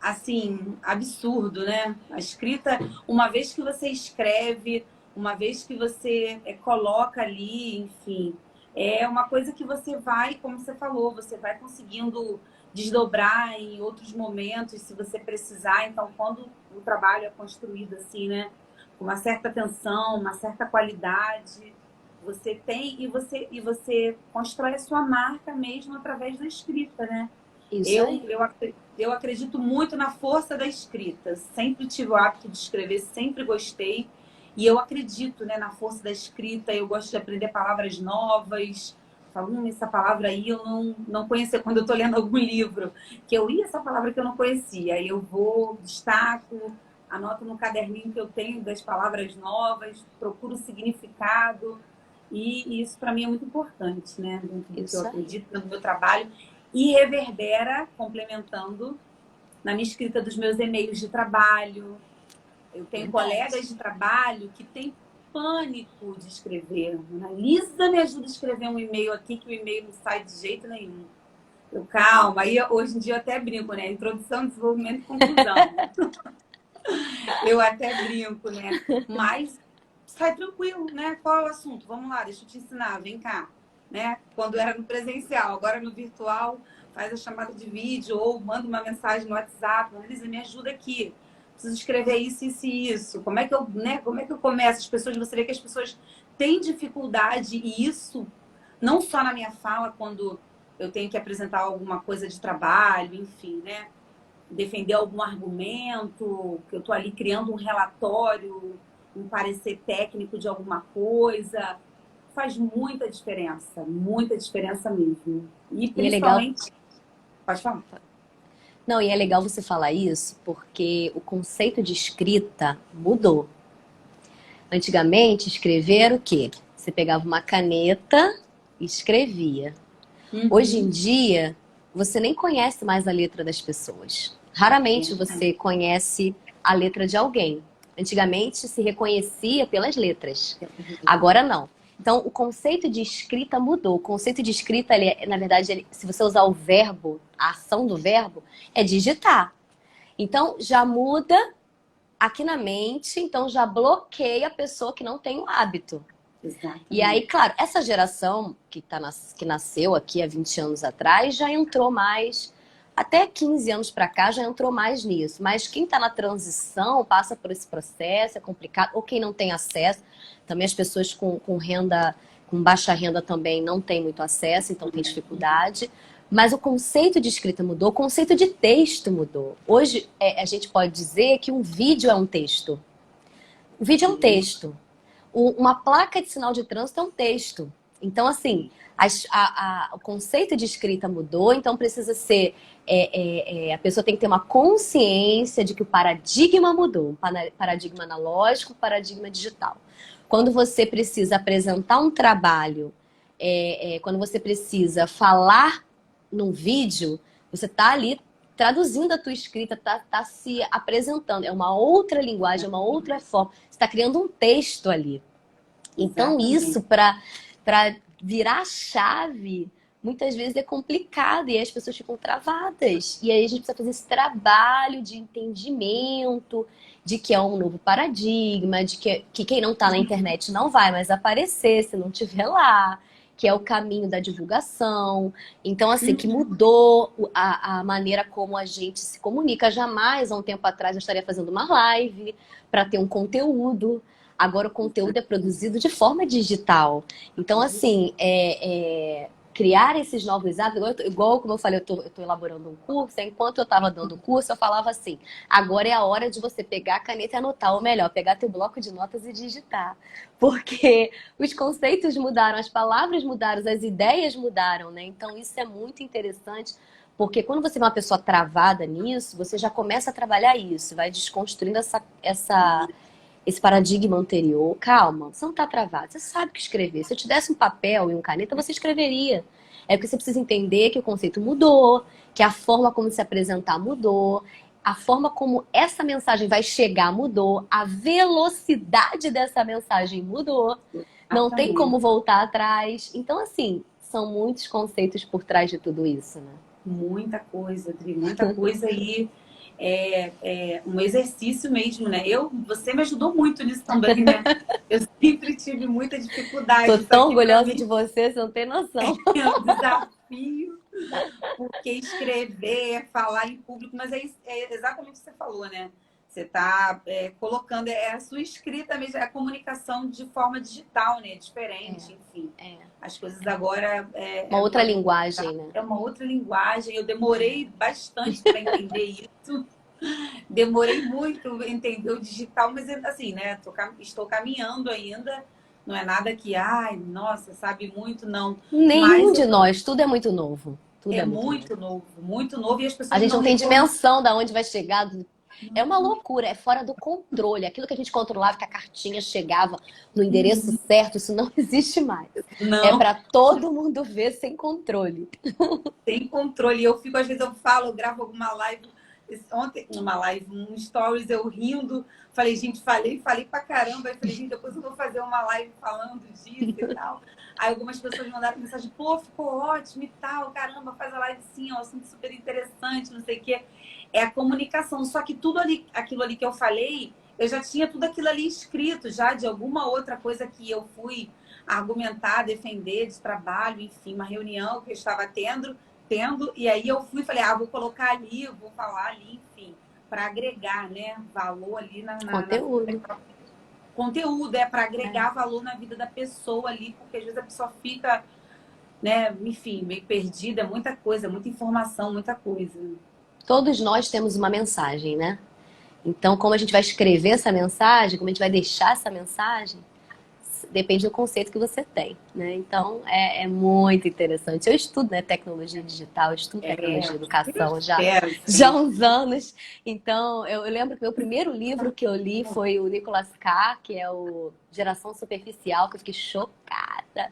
Speaker 2: assim absurdo, né? A escrita, uma vez que você escreve, uma vez que você coloca ali, enfim, é uma coisa que você vai, como você falou, você vai conseguindo desdobrar em outros momentos, se você precisar. Então, quando o trabalho é construído assim, né, com uma certa atenção, uma certa qualidade, você tem e você constrói a sua marca mesmo através da escrita, né?
Speaker 1: Isso aí.
Speaker 2: Eu acredito muito na força da escrita. Sempre tive o hábito de escrever, sempre gostei. E eu acredito, né, na força da escrita. Eu gosto de aprender palavras novas. Falo, essa palavra aí eu não conhecia quando eu estou lendo algum livro. Que eu ia essa palavra que eu não conhecia. Aí eu vou, destaco, anoto no caderninho que eu tenho das palavras novas, procuro o significado. E isso para mim é muito importante, né? Dentro do que eu acredito, no meu trabalho. E reverbera, complementando, na minha escrita dos meus e-mails de trabalho. Eu tenho colegas de trabalho que têm pânico de escrever. Lisa, me ajuda a escrever um e-mail aqui, que o e-mail não sai de jeito nenhum. Eu, calma. Aí, hoje em dia, eu até brinco, né? Introdução, desenvolvimento e conclusão. Eu até brinco, né? Mas sai tranquilo, né? Qual é o assunto? Vamos lá, deixa eu te ensinar, vem cá. Né? Quando era no presencial, agora no virtual, faz a chamada de vídeo ou manda uma mensagem no WhatsApp. Lisa, me ajuda aqui. Preciso escrever isso, isso e isso. Como é que eu, né? Como é que eu começo? As pessoas, você vê que as pessoas têm dificuldade e isso não só na minha fala, quando eu tenho que apresentar alguma coisa de trabalho, enfim, né? Defender algum argumento, que eu estou ali criando um relatório, um parecer técnico de alguma coisa. Faz muita diferença mesmo. E
Speaker 1: E é legal.
Speaker 2: principalmente... Pode falar.
Speaker 1: Não, e é legal você falar isso porque o conceito de escrita mudou. Antigamente, escrever era o quê? Você pegava uma caneta e escrevia. Hoje em dia, você nem conhece mais a letra das pessoas. Raramente você conhece a letra de alguém. Antigamente se reconhecia pelas letras. Agora não. Então, o conceito de escrita mudou. O conceito de escrita, na verdade, se você usar o verbo, a ação do verbo, é digitar. Então, já muda aqui na mente, então já bloqueia a pessoa que não tem o hábito.
Speaker 2: Exatamente.
Speaker 1: E aí, claro, essa geração que nasceu aqui há 20 anos atrás já entrou mais, até 15 anos para cá já entrou mais nisso. Mas quem está na transição passa por esse processo, é complicado. Ou quem não tem acesso, também as pessoas com renda, com baixa renda também não têm muito acesso, então tem dificuldade. Mas o conceito de escrita mudou, o conceito de texto mudou. Hoje a gente pode dizer que um vídeo é um texto. O vídeo é um texto. Uma placa de sinal de trânsito é um texto. Então, assim, o conceito de escrita mudou, então precisa ser... a pessoa tem que ter uma consciência de que o paradigma mudou. Um paradigma analógico, paradigma digital. Quando você precisa apresentar um trabalho, quando você precisa falar num vídeo, você está ali traduzindo a tua escrita, tá se apresentando. É uma outra linguagem, é uma outra forma. Você está criando um texto ali. Então, isso, para virar a chave, muitas vezes é complicado e as pessoas ficam travadas. E aí a gente precisa fazer esse trabalho de entendimento, de que é um novo paradigma, de que quem não está na internet não vai mais aparecer se não estiver lá, que é o caminho da divulgação. Então, assim, que mudou a maneira como a gente se comunica. Jamais, há um tempo atrás, eu estaria fazendo uma live para ter um conteúdo. Agora o conteúdo é produzido de forma digital. Então, assim, criar esses novos hábitos, igual como eu falei, eu tô elaborando um curso, enquanto eu estava dando o curso, eu falava assim, agora é a hora de você pegar a caneta e anotar, ou melhor, pegar teu bloco de notas e digitar. Porque os conceitos mudaram, as palavras mudaram, as ideias mudaram, né? Então, isso é muito interessante, porque quando você é uma pessoa travada nisso, você já começa a trabalhar isso, vai desconstruindo esse paradigma anterior. Calma, você não está travado, você sabe o que escrever. Se eu te desse um papel e uma caneta, você escreveria. É porque você precisa entender que o conceito mudou, que a forma como se apresentar mudou, a forma como essa mensagem vai chegar mudou, a velocidade dessa mensagem mudou, não tem como voltar atrás. Então, assim, são muitos conceitos por trás de tudo isso, né?
Speaker 2: Muita coisa, Dri, muita coisa aí. Um exercício mesmo, né? Você me ajudou muito nisso também, né? Eu sempre tive muita dificuldade.
Speaker 1: Tô tão orgulhosa de você não tem noção.
Speaker 2: É um desafio, porque escrever, falar em público, mas é exatamente o que você falou, né? Você está colocando, a sua escrita mesmo, é a comunicação de forma digital, né? Diferente, enfim. As coisas agora...
Speaker 1: Uma outra linguagem, né?
Speaker 2: É uma outra linguagem. Eu demorei bastante para entender isso. Demorei muito a entender o digital, mas assim, né? Estou caminhando ainda. Não é nada que, ai, nossa, sabe muito, não.
Speaker 1: Nenhum de nós, tudo é muito novo. Tudo
Speaker 2: é muito novo, muito novo. E as pessoas
Speaker 1: a gente não tem dimensão de onde vai chegar. É uma loucura, é fora do controle. Aquilo que a gente controlava, que a cartinha chegava no endereço certo, isso não existe mais.
Speaker 2: Não.
Speaker 1: É para todo mundo ver sem controle.
Speaker 2: Sem controle. Eu fico, às vezes eu falo, eu gravo alguma live. Ontem, uma live, um stories, eu rindo. Falei, gente, falei pra caramba. Aí falei, gente, depois eu vou fazer uma live falando disso e tal. Aí algumas pessoas mandaram mensagem, pô, ficou ótimo e tal, caramba, faz a live sim, é um assunto super interessante, não sei o quê. É a comunicação. Só que tudo ali, aquilo ali que eu falei, eu já tinha tudo aquilo ali escrito, já de alguma outra coisa que eu fui argumentar, defender de trabalho, enfim, uma reunião que eu estava tendo, e aí eu fui e falei, vou colocar ali, eu vou falar ali, enfim, para agregar, né, valor ali
Speaker 1: conteúdo.
Speaker 2: Conteúdo, para agregar valor na vida da pessoa ali, porque às vezes a pessoa fica, né, enfim, meio perdida, muita coisa, muita informação, muita coisa.
Speaker 1: Todos nós temos uma mensagem, né? Então, como a gente vai escrever essa mensagem, como a gente vai deixar essa mensagem, depende do conceito que você tem, né? Então, é muito interessante. Eu estudo, né, tecnologia digital, eu estudo tecnologia de educação já há uns anos. Então, eu lembro que o meu primeiro livro que eu li foi o Nicholas Carr, que é o Geração Superficial, que eu fiquei chocada.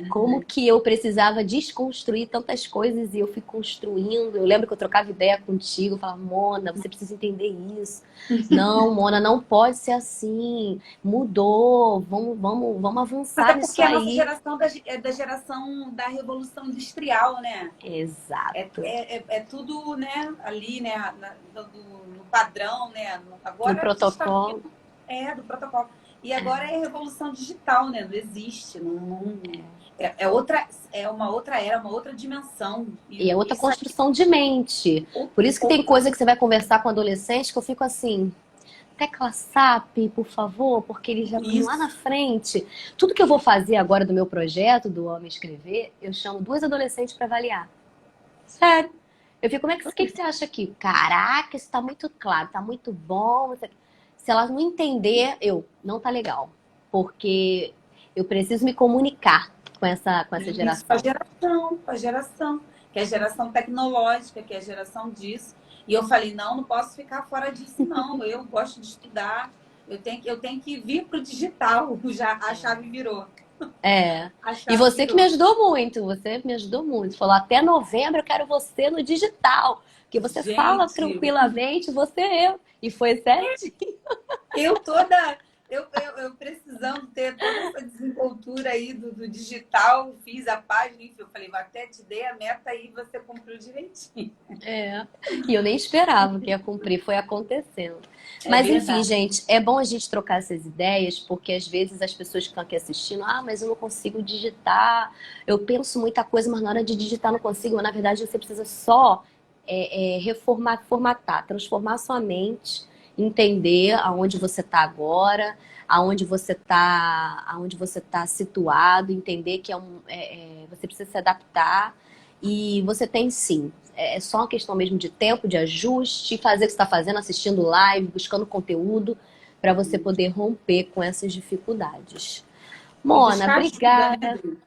Speaker 1: Como que eu precisava desconstruir tantas coisas e eu fui construindo. Eu lembro que eu trocava ideia contigo, eu falava, Mona, você precisa entender isso. Não, Mona, não pode ser assim. Mudou, vamos avançar nisso aí.
Speaker 2: Porque a nossa geração é da geração da Revolução Industrial, né?
Speaker 1: Exato.
Speaker 2: É tudo, né, ali, né, no padrão, né? Agora,
Speaker 1: do protocolo.
Speaker 2: Do protocolo. E agora é revolução digital, né? Não existe. É uma outra era, uma outra dimensão.
Speaker 1: E é outra construção de mente. Por isso que tem coisa que você vai conversar com adolescente que eu fico assim, tecla SAP, por favor, porque eles já estão lá na frente. Tudo que eu vou fazer agora do meu projeto, do Homem Escrever, eu chamo 2 adolescentes para avaliar. Sério. Eu fico, o que você acha aqui? Caraca, isso tá muito claro, tá muito bom. Se elas não entender, não tá legal. Porque eu preciso me comunicar com essa geração.
Speaker 2: Com a geração. Que é a geração tecnológica, que é a geração disso. E eu falei, não posso ficar fora disso, não. Eu gosto de estudar. Eu tenho que vir pro digital. Já a chave virou.
Speaker 1: E você que me ajudou muito. Você me ajudou muito. Falou, até novembro eu quero você no digital. Porque você fala tranquilamente, eu. E foi certinho.
Speaker 2: Eu precisando ter toda essa desenvoltura aí do digital, fiz a página, enfim, eu falei, até te dei a meta aí, você cumpriu direitinho.
Speaker 1: E eu nem esperava que ia cumprir, foi acontecendo. Mas verdade. Enfim, gente, é bom a gente trocar essas ideias, porque às vezes as pessoas que estão aqui assistindo, mas eu não consigo digitar, eu penso muita coisa, mas na hora de digitar não consigo, mas na verdade você precisa só formatar, transformar sua mente, entender aonde você está agora, aonde você está situado, entender que você precisa se adaptar e você tem sim. É só uma questão mesmo de tempo, de ajuste, fazer o que você está fazendo, assistindo live, buscando conteúdo para você poder romper com essas dificuldades. Mona, obrigada.
Speaker 2: Ajuda,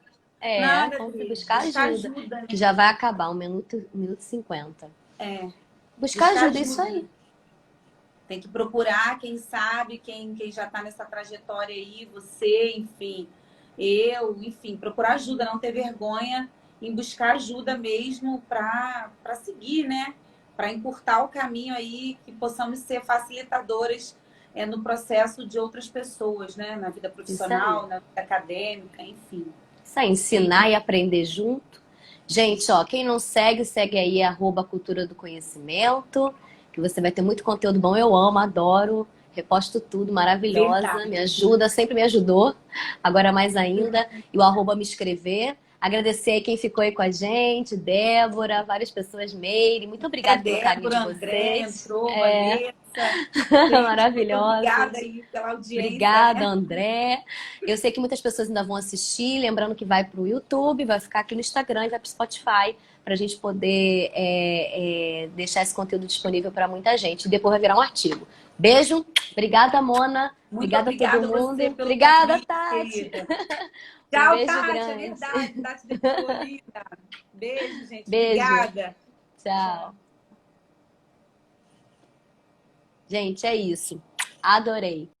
Speaker 2: né?
Speaker 1: Vamos buscar ajuda, né? Que já vai acabar, 1 minuto e 50. Buscar ajuda, é isso aí.
Speaker 2: Tem que procurar quem sabe, quem já está nessa trajetória aí, você, enfim, enfim, procurar ajuda, não ter vergonha em buscar ajuda mesmo para seguir, né? Para encurtar o caminho aí, que possamos ser facilitadoras no processo de outras pessoas, né? Na vida profissional, na vida acadêmica, enfim.
Speaker 1: Isso aí, ensinar e aprender junto. Gente, quem não segue aí @cultura do conhecimento, que você vai ter muito conteúdo bom. Eu amo, adoro, reposto tudo, maravilhosa, me ajuda, sempre me ajudou, agora mais ainda. E o @me escrever. Agradecer aí quem ficou aí com a gente, Débora, várias pessoas, Meire. Muito obrigada pelo carinho de
Speaker 2: Débora, André,
Speaker 1: vocês.
Speaker 2: entrou, Vanessa. Gente, muito
Speaker 1: Maravilhosos.
Speaker 2: obrigada aí pela audiência,
Speaker 1: Obrigada,
Speaker 2: né?
Speaker 1: André. Eu sei que muitas pessoas ainda vão assistir, lembrando que vai para o YouTube, vai ficar aqui no Instagram e vai para o Spotify, para a gente poder deixar esse conteúdo disponível para muita gente. E depois vai virar um artigo. Beijo, obrigada, Mona.
Speaker 2: Muito
Speaker 1: Obrigada a todo
Speaker 2: obrigada a você
Speaker 1: mundo.
Speaker 2: pelo
Speaker 1: Obrigada,
Speaker 2: convite,
Speaker 1: Tati.
Speaker 2: querida.
Speaker 1: Um
Speaker 2: Tchau,
Speaker 1: beijo
Speaker 2: Tati, é
Speaker 1: grande.
Speaker 2: verdade. Tati Decolorida. Beijo, gente.
Speaker 1: Beijo.
Speaker 2: Obrigada.
Speaker 1: Tchau. Gente, é isso. Adorei.